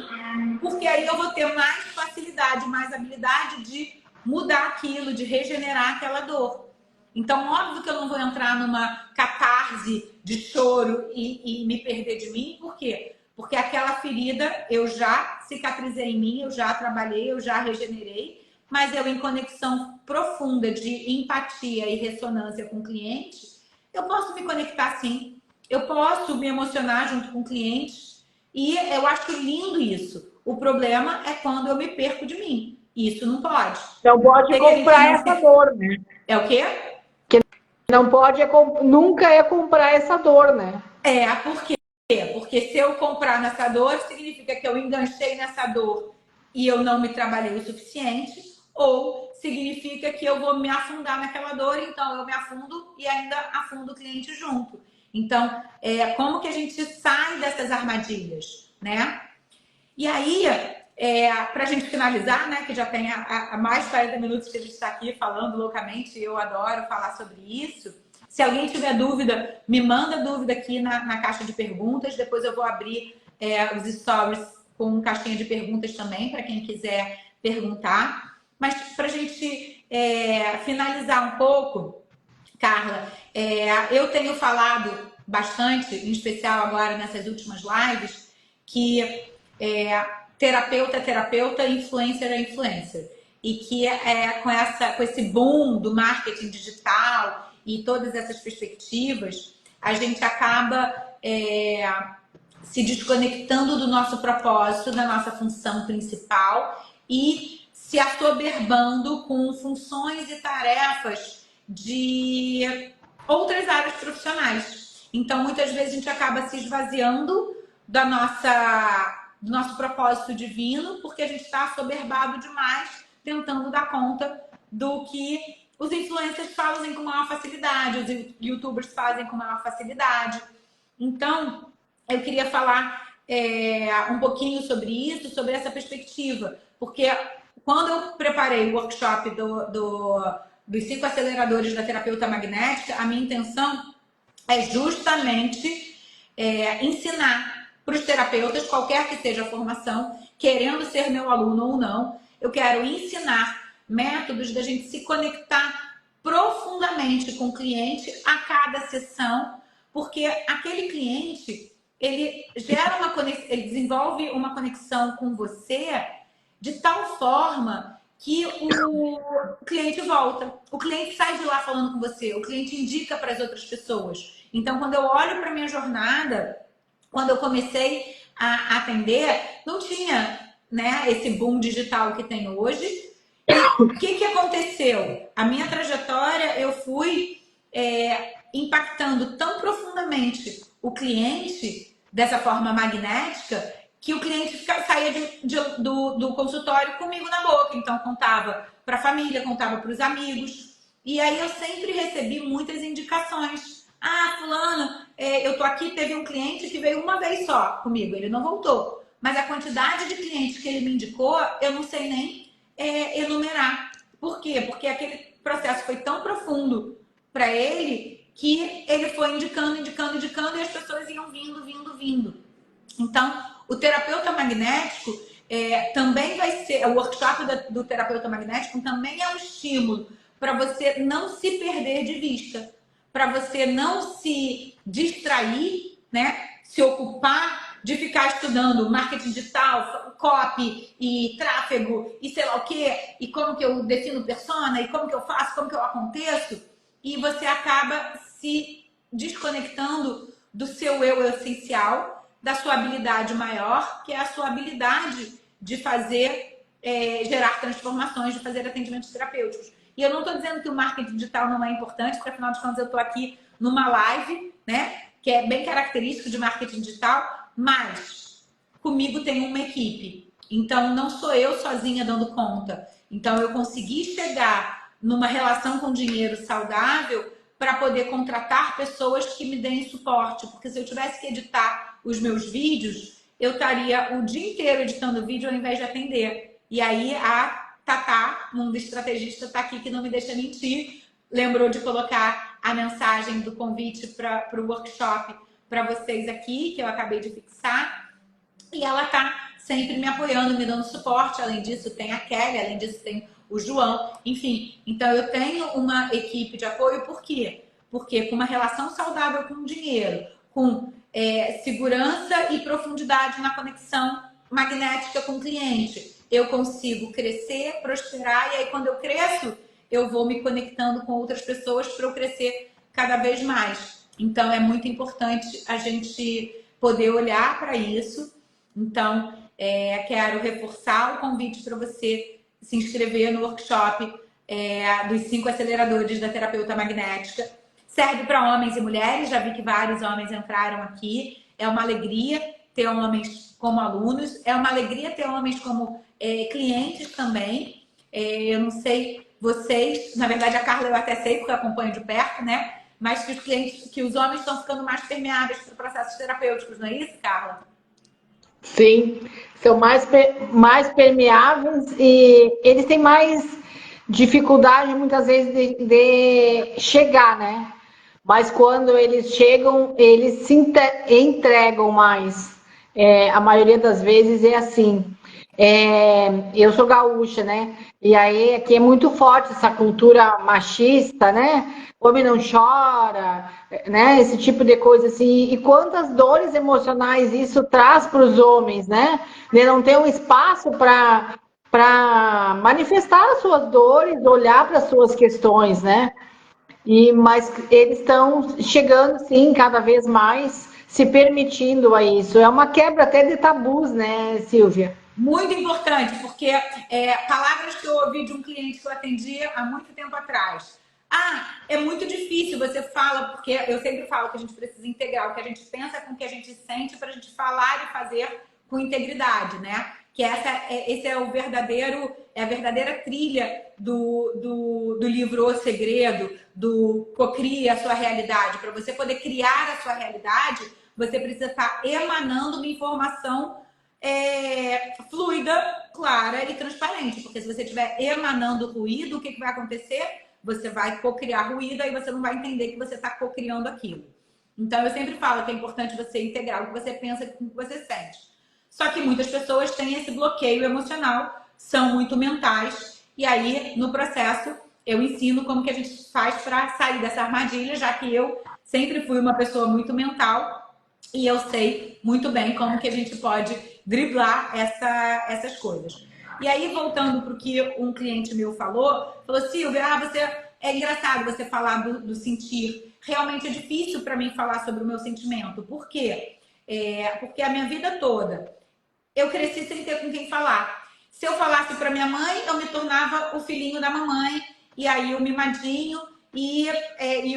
porque aí eu vou ter mais facilidade, mais habilidade de mudar aquilo, de regenerar aquela dor. Então, óbvio que eu não vou entrar numa catarse de choro e me perder de mim. Por quê? Porque aquela ferida eu já cicatrizei em mim, eu já trabalhei, eu já regenerei, mas eu em conexão profunda de empatia e ressonância com o cliente, eu posso me conectar sim, eu posso me emocionar junto com o cliente e eu acho lindo isso. O problema é quando eu me perco de mim. Isso não pode. Não pode comprar essa dor, né? É o quê? Não pode nunca comprar essa dor, né? Por quê? Porque se eu comprar nessa dor, significa que eu enganchei nessa dor e eu não me trabalhei o suficiente, ou significa que eu vou me afundar naquela dor, então eu me afundo e ainda afundo o cliente junto. Então, como que a gente sai dessas armadilhas, né? E aí, para a gente finalizar, né, que já tem a mais de 40 minutos que a gente está aqui falando loucamente, eu adoro falar sobre isso. Se alguém tiver dúvida, me manda dúvida aqui na caixa de perguntas. Depois eu vou abrir os stories com caixinha de perguntas também, para quem quiser perguntar. Mas para a gente finalizar um pouco, Carla, eu tenho falado bastante, em especial agora nessas últimas lives, que terapeuta é terapeuta, influencer é influencer. E que com esse boom do marketing digital e todas essas perspectivas, a gente acaba se desconectando do nosso propósito, da nossa função principal e se assoberbando com funções e tarefas de outras áreas profissionais. Então, muitas vezes a gente acaba se esvaziando do nosso propósito divino, porque a gente está assoberbado demais, tentando dar conta do que os influencers fazem com maior facilidade, os youtubers fazem com maior facilidade. Então, eu queria falar um pouquinho sobre isso, sobre essa perspectiva, porque quando eu preparei o workshop dos 5 aceleradores da terapeuta magnética, a minha intenção é justamente ensinar para os terapeutas, qualquer que seja a formação, querendo ser meu aluno ou não, eu quero ensinar métodos da gente se conectar profundamente com o cliente a cada sessão, porque aquele cliente, ele gera uma conexão, ele desenvolve uma conexão com você de tal forma que o cliente volta. O cliente sai de lá falando com você, o cliente indica para as outras pessoas. Então, quando eu olho para a minha jornada, quando eu comecei a atender, não tinha, né, esse boom digital que tem hoje. E o que aconteceu? A minha trajetória, eu fui impactando tão profundamente o cliente dessa forma magnética que o cliente saía do consultório comigo na boca. Então, contava para a família, contava para os amigos. E aí eu sempre recebi muitas indicações. Ah, fulano, eu tô aqui, teve um cliente que veio uma vez só comigo, ele não voltou. Mas a quantidade de clientes que ele me indicou, eu não sei nem enumerar. Por quê? Porque aquele processo foi tão profundo para ele que ele foi indicando e as pessoas iam vindo. Então, o terapeuta magnético também vai ser, o workshop do terapeuta magnético também é um estímulo para você não se perder de vista, para você não se distrair, né? Se ocupar de ficar estudando marketing digital, copy e tráfego e sei lá o quê, e como que eu defino persona, e como que eu faço, como que eu aconteço, e você acaba se desconectando do seu eu essencial, da sua habilidade maior, que é a sua habilidade de fazer, gerar transformações, de fazer atendimentos terapêuticos. E eu não estou dizendo que o marketing digital não é importante, porque afinal de contas eu estou aqui numa live, né, que é bem característico de marketing digital, mas comigo tem uma equipe. Então não sou eu sozinha dando conta. Então eu consegui chegar numa relação com dinheiro saudável para poder contratar pessoas que me deem suporte. Porque se eu tivesse que editar os meus vídeos, eu estaria o dia inteiro editando vídeo ao invés de atender. E aí a Tatá, Mundo Estrategista, está aqui que não me deixa mentir. Lembrou de colocar a mensagem do convite para o workshop para vocês aqui, que eu acabei de fixar. E ela está sempre me apoiando, me dando suporte. Além disso, tem a Kelly, além disso, tem o João. Enfim, então eu tenho uma equipe de apoio. Por quê? Porque com uma relação saudável com o dinheiro, com segurança e profundidade na conexão magnética com o cliente, eu consigo crescer, prosperar, e aí quando eu cresço, eu vou me conectando com outras pessoas para eu crescer cada vez mais. Então, é muito importante a gente poder olhar para isso. Então, quero reforçar o convite para você se inscrever no workshop dos 5 aceleradores da terapeuta magnética. Serve para homens e mulheres, já vi que vários homens entraram aqui. É uma alegria ter homens como alunos, é uma alegria ter homens como clientes também. Eu não sei vocês, na verdade a Carla eu até sei porque eu acompanho de perto, né? Mas que os clientes, que os homens estão ficando mais permeáveis para processos terapêuticos, não é isso, Carla? Sim, são mais permeáveis e eles têm mais dificuldade muitas vezes de chegar, né? Mas quando eles chegam, eles se entregam mais. A maioria das vezes é assim. Eu sou gaúcha, né? E aí aqui é muito forte essa cultura machista, né? Homem não chora, né? Esse tipo de coisa assim. E quantas dores emocionais isso traz para os homens, né? De não ter um espaço para manifestar as suas dores, olhar para as suas questões, né? Mas eles estão chegando, sim, cada vez mais, se permitindo a isso. É uma quebra até de tabus, né, Silvia? Muito importante, porque palavras que eu ouvi de um cliente que eu atendi há muito tempo atrás. Ah, é muito difícil, você fala, porque eu sempre falo que a gente precisa integrar o que a gente pensa com o que a gente sente para a gente falar e fazer com integridade, né? Que esse é o verdadeiro, é a verdadeira trilha do livro O Segredo, do Cocrie a Sua Realidade. Para você poder criar a sua realidade, você precisa estar emanando uma informação fluida, clara e transparente. Porque se você estiver emanando ruído, o que vai acontecer? Você vai co-criar ruído e você não vai entender que você está co-criando aquilo. Então, eu sempre falo que é importante você integrar o que você pensa com o que você sente. Só que muitas pessoas têm esse bloqueio emocional, são muito mentais, e aí, no processo, eu ensino como que a gente faz para sair dessa armadilha, já que eu sempre fui uma pessoa muito mental, e eu sei muito bem como que a gente pode driblar essas coisas. E aí, voltando para o que um cliente meu falou, Silvia, você é engraçado você falar do sentir. Realmente é difícil para mim falar sobre o meu sentimento. Por quê? Porque a minha vida toda eu cresci sem ter com quem falar. Se eu falasse para minha mãe, eu me tornava o filhinho da mamãe, e aí o mimadinho e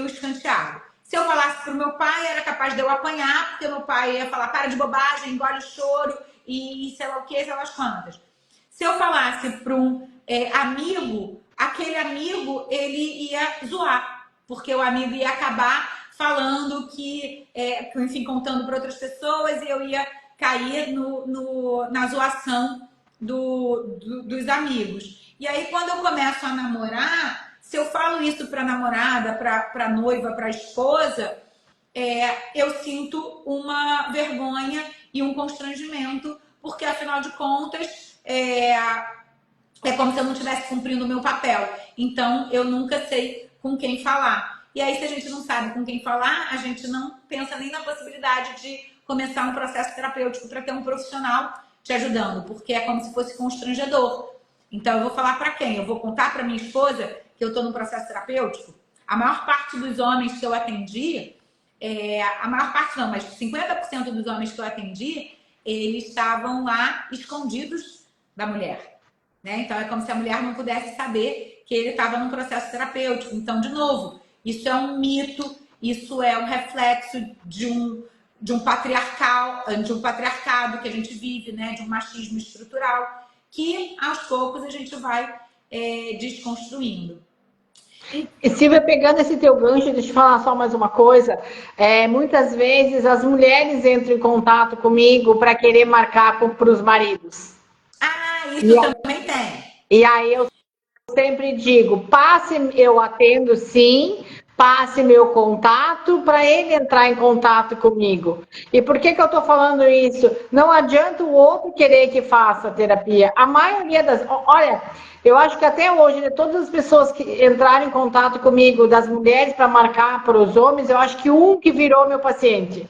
o escanteado. Se eu falasse para o meu pai, era capaz de eu apanhar, porque meu pai ia falar, para de bobagem, engole o choro, e sei lá o que, sei lá as quantas. Se eu falasse para um amigo, aquele amigo, ele ia zoar, porque o amigo ia acabar falando enfim, contando para outras pessoas, e eu ia cair na zoação dos amigos. E aí, quando eu começo a namorar, se eu falo isso para namorada, para noiva, para esposa, eu sinto uma vergonha e um constrangimento, porque afinal de contas é como se eu não estivesse cumprindo o meu papel. Então, eu nunca sei com quem falar. E aí, se a gente não sabe com quem falar, a gente não pensa nem na possibilidade de começar um processo terapêutico para ter um profissional te ajudando, porque é como se fosse constrangedor. Então, eu vou falar para quem? Eu vou contar para minha esposa que eu estou no processo terapêutico? A maior parte dos homens que eu atendi, a maior parte não, mas 50% dos homens que eu atendi, eles estavam lá escondidos da mulher. Né? Então, é como se a mulher não pudesse saber que ele estava num processo terapêutico. Então, de novo, isso é um mito, isso é um reflexo de um patriarcado que a gente vive, né? De um machismo estrutural, que aos poucos a gente vai desconstruindo. E Silvia, pegando esse teu gancho, deixa eu te falar só mais uma coisa. Muitas vezes as mulheres entram em contato comigo para querer marcar para os maridos. Isso também tem. E aí eu sempre digo, eu atendo sim, passe meu contato para ele entrar em contato comigo. E por que eu estou falando isso? Não adianta o outro querer que faça terapia. A maioria das... Olha, eu acho que até hoje, né, todas as pessoas que entraram em contato comigo, das mulheres para marcar para os homens, eu acho que um que virou meu paciente.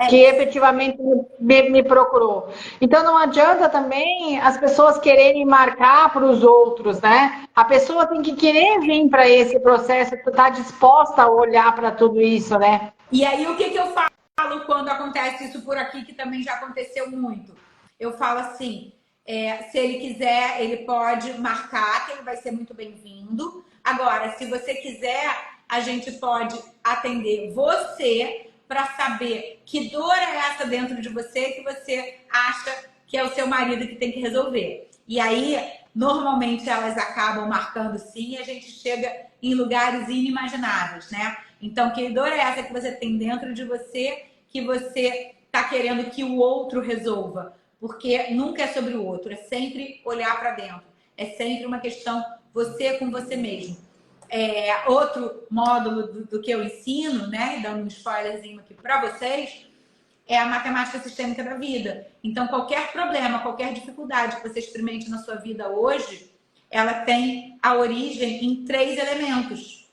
Que efetivamente me procurou. Então não adianta também as pessoas quererem marcar para os outros, né? A pessoa tem que querer vir para esse processo, estar disposta a olhar para tudo isso, né? E aí o que eu falo quando acontece isso por aqui, que também já aconteceu muito? Eu falo assim, se ele quiser, ele pode marcar, que ele vai ser muito bem-vindo. Agora, se você quiser, a gente pode atender você para saber que dor é essa dentro de você que você acha que é o seu marido que tem que resolver. E aí, normalmente, elas acabam marcando sim e a gente chega em lugares inimagináveis, né? Então, que dor é essa que você tem dentro de você que você está querendo que o outro resolva? Porque nunca é sobre o outro, é sempre olhar para dentro. É sempre uma questão você com você mesmo. Outro módulo do que eu ensino, né, dando um spoilerzinho aqui para vocês, é a matemática sistêmica da vida. Então, qualquer problema, qualquer dificuldade que você experimente na sua vida hoje, ela tem a origem em 3 elementos.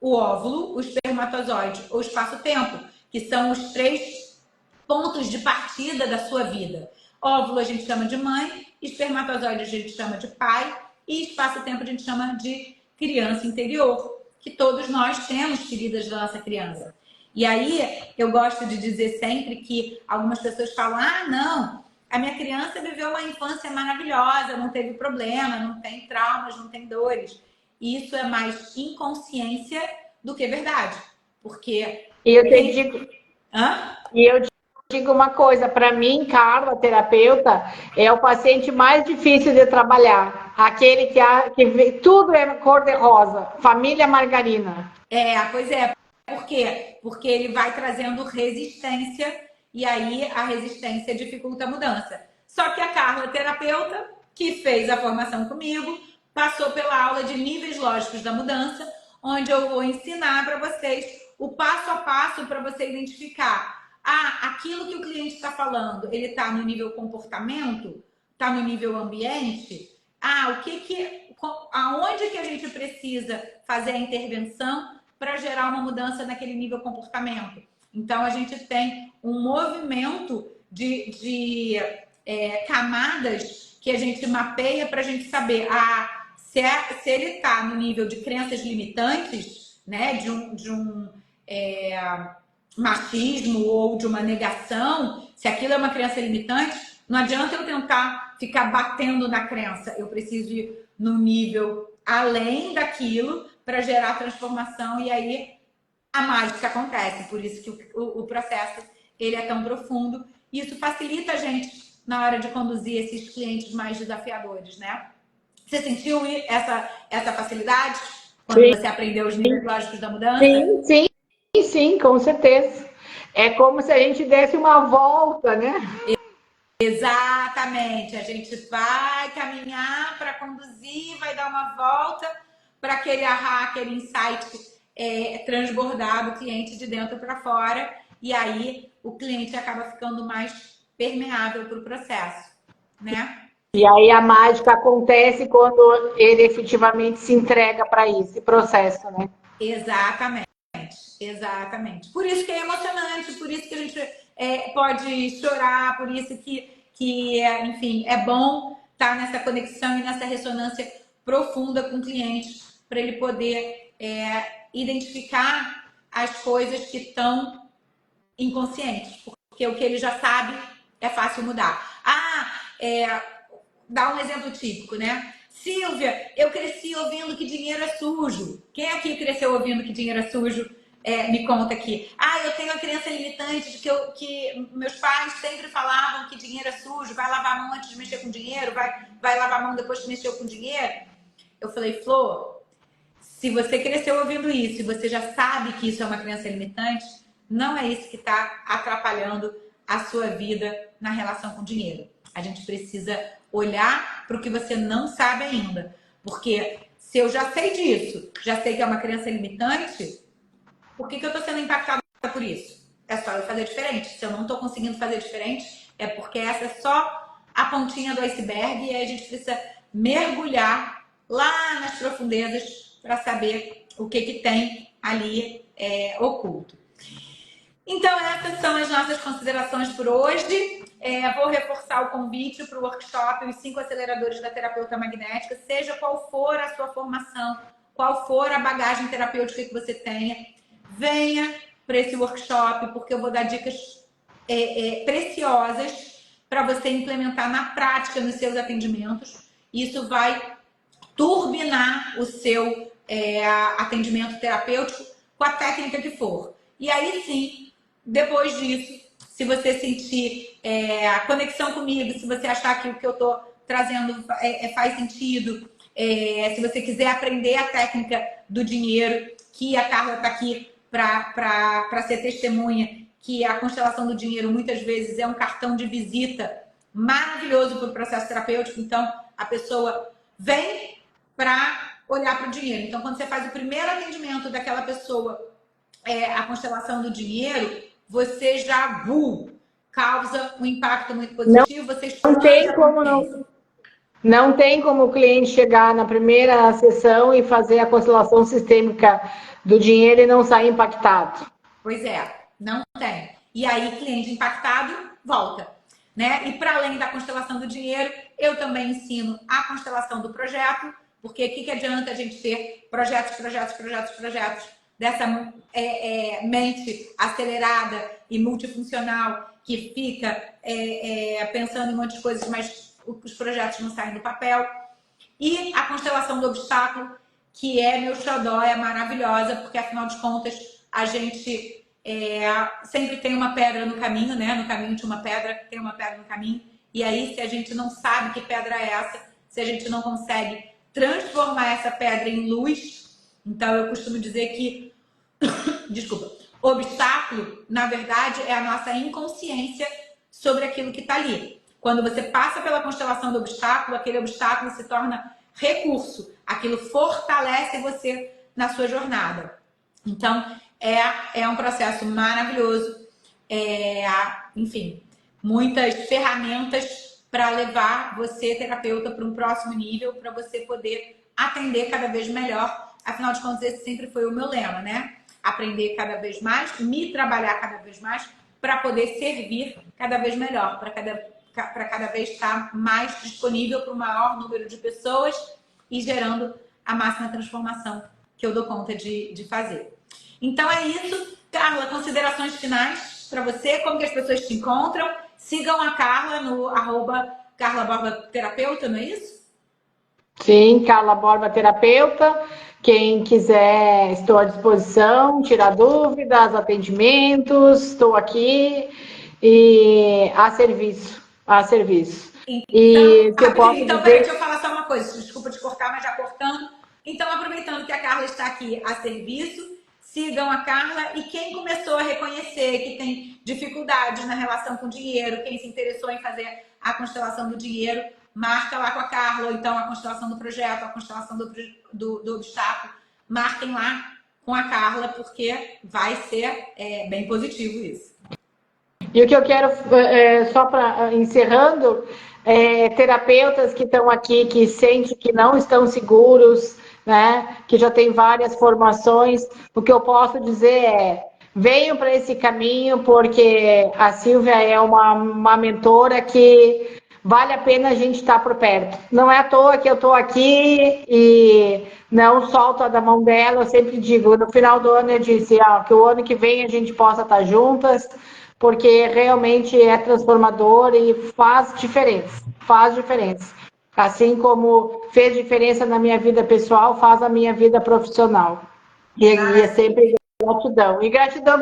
O óvulo, o espermatozoide ou o espaço-tempo, que são os 3 pontos de partida da sua vida. Óvulo a gente chama de mãe, espermatozoide a gente chama de pai e espaço-tempo a gente chama de criança interior, que todos nós temos feridas da nossa criança. E aí eu gosto de dizer sempre que algumas pessoas falam: ah, não, a minha criança viveu uma infância maravilhosa, não teve problema, não tem traumas, não tem dores. Isso é mais inconsciência do que verdade. Porque. E eu te digo. Hã? E eu digo uma coisa, para mim, Carla, terapeuta, é o paciente mais difícil de trabalhar. Aquele que vê, tudo é cor-de-rosa, família margarina. Pois é. Por quê? Porque ele vai trazendo resistência e aí a resistência dificulta a mudança. Só que a Carla, terapeuta, que fez a formação comigo, passou pela aula de níveis lógicos da mudança, onde eu vou ensinar para vocês o passo a passo para você identificar. Ah, aquilo que o cliente está falando, ele está no nível comportamento? Está no nível ambiente? Ah, aonde que a gente precisa fazer a intervenção para gerar uma mudança naquele nível comportamento? Então, a gente tem um movimento de camadas que a gente mapeia para a gente saber se ele está no nível de crenças limitantes, né, de um machismo ou de uma negação. Se aquilo é uma crença limitante, não adianta eu tentar ficar batendo na crença. Eu preciso ir no nível além daquilo para gerar transformação, e aí a mágica acontece. Por isso que o processo ele é tão profundo. E isso facilita a gente na hora de conduzir esses clientes mais desafiadores, né? Você sentiu essa facilidade quando você aprendeu os níveis lógicos da mudança? Sim, com certeza. É como se a gente desse uma volta, né? Exatamente. A gente vai caminhar para conduzir, vai dar uma volta para aquele aha, aquele insight transbordar do cliente de dentro para fora. E aí o cliente acaba ficando mais permeável para o processo, né? E aí a mágica acontece quando ele efetivamente se entrega para esse processo, né? Exatamente. Por isso que é emocionante, por isso que a gente pode chorar, por isso que enfim, é bom estar nessa conexão e nessa ressonância profunda com o cliente, para ele poder identificar as coisas que estão inconscientes, porque o que ele já sabe é fácil mudar. Dá um exemplo típico, né? Silvia, eu cresci ouvindo que dinheiro é sujo. Quem aqui cresceu ouvindo que dinheiro é sujo? Me conta aqui. Eu tenho uma crença limitante de que meus pais sempre falavam que dinheiro é sujo, vai lavar a mão antes de mexer com dinheiro, vai lavar a mão depois que mexeu com dinheiro. Eu falei, Flor, se você cresceu ouvindo isso e você já sabe que isso é uma crença limitante, não é isso que está atrapalhando a sua vida na relação com o dinheiro. A gente precisa olhar para o que você não sabe ainda. Porque se eu já sei disso, já sei que é uma crença limitante, por que eu estou sendo impactada por isso? É só eu fazer diferente. Se eu não estou conseguindo fazer diferente, é porque essa é só a pontinha do iceberg e aí a gente precisa mergulhar lá nas profundezas para saber o que tem ali oculto. Então, essas são as nossas considerações por hoje. Vou reforçar o convite para o workshop, os 5 aceleradores da terapeuta magnética, seja qual for a sua formação, qual for a bagagem terapêutica que você tenha, venha para esse workshop, porque eu vou dar dicas preciosas para você implementar na prática nos seus atendimentos. Isso vai turbinar o seu atendimento terapêutico com a técnica que for. E aí sim, depois disso, se você sentir a conexão comigo, se você achar que o que eu estou trazendo faz sentido, se você quiser aprender a técnica do dinheiro, que a Carla está aqui para ser testemunha, que a constelação do dinheiro muitas vezes é um cartão de visita maravilhoso para o processo terapêutico. Então, a pessoa vem para olhar para o dinheiro. Então, quando você faz o primeiro atendimento daquela pessoa, a constelação do dinheiro, você já causa um impacto muito positivo. Não tem como o cliente chegar na primeira sessão e fazer a constelação sistêmica do dinheiro e não sair impactado. Pois é, não tem. E aí, cliente impactado, volta. Né? E para além da constelação do dinheiro, eu também ensino a constelação do projeto, Porque o que adianta a gente ter projetos dessa mente acelerada e multifuncional que fica pensando em um monte de coisas, mas os projetos não saem do papel. E a constelação do obstáculo, que é meu xodó, é maravilhosa, porque afinal de contas a gente sempre tem uma pedra no caminho, né? No caminho de uma pedra, tem uma pedra no caminho. E aí, se a gente não sabe que pedra é essa, se a gente não consegue transformar essa pedra em luz, então eu costumo dizer que, desculpa, obstáculo, na verdade, é a nossa inconsciência sobre aquilo que está ali. Quando você passa pela constelação do obstáculo, aquele obstáculo se torna recurso. Aquilo fortalece você na sua jornada. Então, é um processo maravilhoso. Enfim, muitas ferramentas para levar você, terapeuta, para um próximo nível, para você poder atender cada vez melhor. Afinal de contas, esse sempre foi o meu lema, né? Aprender cada vez mais, me trabalhar cada vez mais, para poder servir cada vez melhor, para cada vez estar mais disponível para o maior número de pessoas e gerando a máxima transformação que eu dou conta de fazer. Então é isso. Carla, considerações finais para você, como que as pessoas te encontram? Sigam a Carla no @CarlaBorbaTerapeuta, não é isso? Sim, Carla Borba Terapeuta. Quem quiser, estou à disposição, tirar dúvidas, atendimentos, estou aqui e a serviço, a serviço. Deixa eu falar só uma coisa, desculpa te cortar, mas já cortando. Então, aproveitando que a Carla está aqui a serviço, sigam a Carla, e quem começou a reconhecer que tem dificuldades na relação com o dinheiro, quem se interessou em fazer a constelação do dinheiro, marca lá com a Carla, ou então a constelação do projeto, a constelação do obstáculo, marquem lá com a Carla, porque vai ser bem positivo isso. E o que eu quero, só para encerrando, terapeutas que estão aqui, que sentem que não estão seguros, né, que já tem várias formações, o que eu posso dizer é: venham para esse caminho, porque a Silvia é uma mentora que vale a pena a gente estar por perto. Não é à toa que eu estou aqui e não solto da mão dela. Eu sempre digo, no final do ano eu disse que o ano que vem a gente possa estar juntas, porque realmente é transformador e faz diferença. Faz diferença. Assim como fez diferença na minha vida pessoal, faz na minha vida profissional. E é sempre gratidão. E gratidão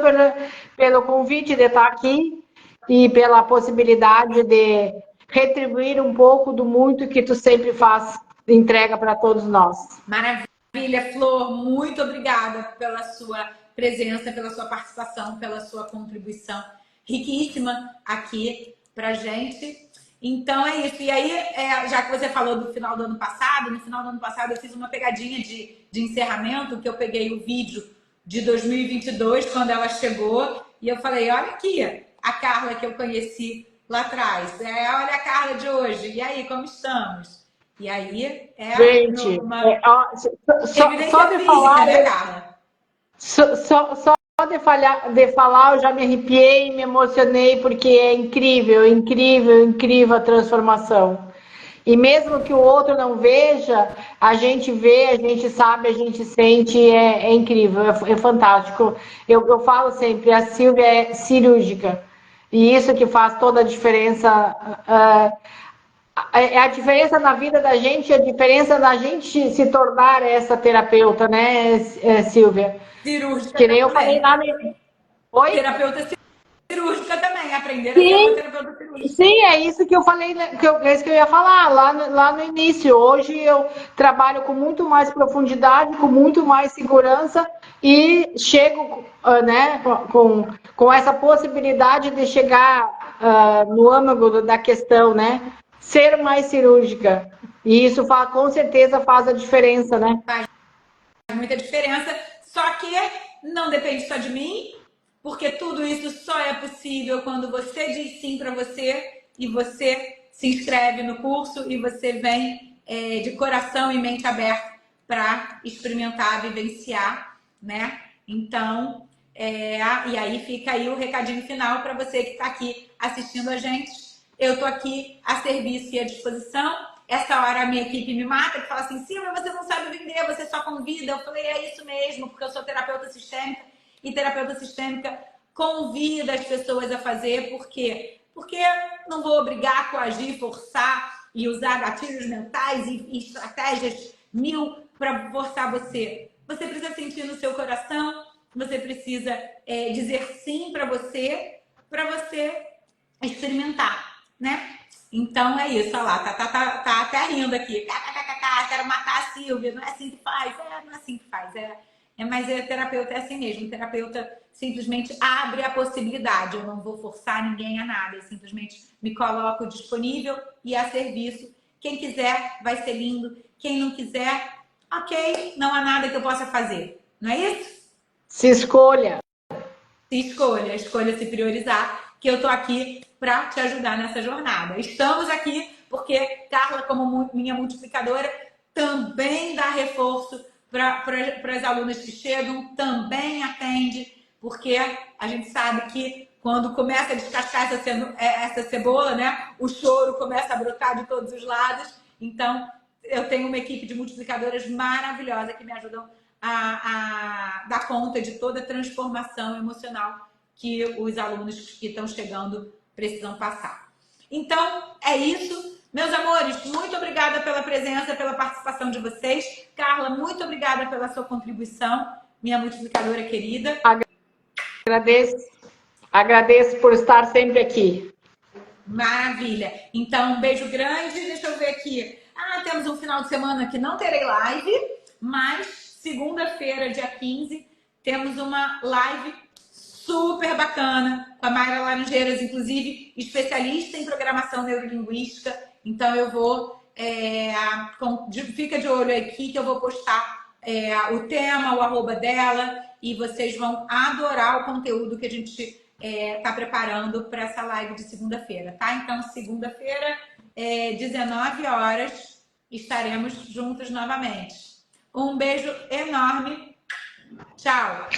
pelo convite de estar aqui e pela possibilidade de retribuir um pouco do muito que tu sempre faz, entrega para todos nós. Maravilha, Flor. Muito obrigada pela sua presença, pela sua participação, pela sua contribuição riquíssima aqui pra gente. Então é isso. E aí, já que você falou do final do ano passado, no final do ano passado eu fiz uma pegadinha de encerramento, que eu peguei o vídeo de 2022, quando ela chegou, e eu falei: olha aqui, a Carla que eu conheci lá atrás. Olha a Carla de hoje. E aí, como estamos? E aí, gente, só de falar, né, Carla? Só de falar, eu já me arrepiei, me emocionei, porque é incrível, incrível, incrível a transformação. E mesmo que o outro não veja, a gente vê, a gente sabe, a gente sente, é incrível, é fantástico. Eu falo sempre, a Silvia é cirúrgica. E isso que faz toda a diferença. A diferença na vida da gente, a diferença da gente se tornar essa terapeuta, né, Silvia? Cirúrgica. Que nem eu falei lá no... Oi? Terapeuta cirúrgica também, aprender a ser uma terapeuta cirúrgica. Sim, é isso que eu falei, é isso que eu ia falar lá no início. Hoje eu trabalho com muito mais profundidade, com muito mais segurança, e chego, né, com essa possibilidade de chegar no âmago da questão, né? Ser mais cirúrgica. E isso com certeza faz a diferença, né? Faz muita diferença, só que não depende só de mim, porque tudo isso só é possível quando você diz sim para você, e você se inscreve no curso, e você vem de coração e mente aberta para experimentar, vivenciar, né? Então, e aí fica aí o recadinho final para você que está aqui assistindo a gente. Eu estou aqui a serviço e à disposição. essa hora a minha equipe me mata e fala assim, Silvia, você não sabe vender, você só convida. Eu falei, é isso mesmo, porque eu sou terapeuta sistêmica e terapeuta sistêmica convida as pessoas a fazer. Por quê? Porque não vou obrigar, coagir, forçar e usar gatilhos mentais e estratégias mil para forçar você. Você precisa sentir no seu coração, você precisa dizer sim para você experimentar, né? Então é isso, olha lá, tá até rindo aqui. Quero matar a Silvia, não é assim que faz? Não é assim que faz. Mas terapeuta é assim mesmo. O terapeuta simplesmente abre a possibilidade. Eu não vou forçar ninguém a nada. Eu simplesmente me coloco disponível e a serviço. Quem quiser, vai ser lindo. Quem não quiser, ok, não há nada que eu possa fazer. Não é isso? Se escolha. Escolha se priorizar, que eu tô aqui para te ajudar nessa jornada. Estamos aqui porque Carla, como minha multiplicadora, também dá reforço para as alunas que chegam, também atende, porque a gente sabe que quando começa a descascar essa cebola, né, o choro começa a brotar de todos os lados. Então, eu tenho uma equipe de multiplicadoras maravilhosa que me ajudam a dar conta de toda a transformação emocional que os alunos que estão chegando precisam passar. Então, é isso. Meus amores, muito obrigada pela presença, pela participação de vocês. Carla, muito obrigada pela sua contribuição, minha multiplicadora querida. Agradeço por estar sempre aqui. Maravilha. Então, um beijo grande. Deixa eu ver aqui. Temos um final de semana que não terei live, mas segunda-feira, dia 15, temos uma live super bacana com a Mayra Laranjeiras, inclusive especialista em programação neurolinguística. Então eu vou, fica de olho aqui que eu vou postar o tema, o arroba dela, e vocês vão adorar o conteúdo que a gente tá preparando para essa live de segunda-feira, tá? Então segunda-feira, 19 horas, estaremos juntos novamente. Um beijo enorme. Tchau!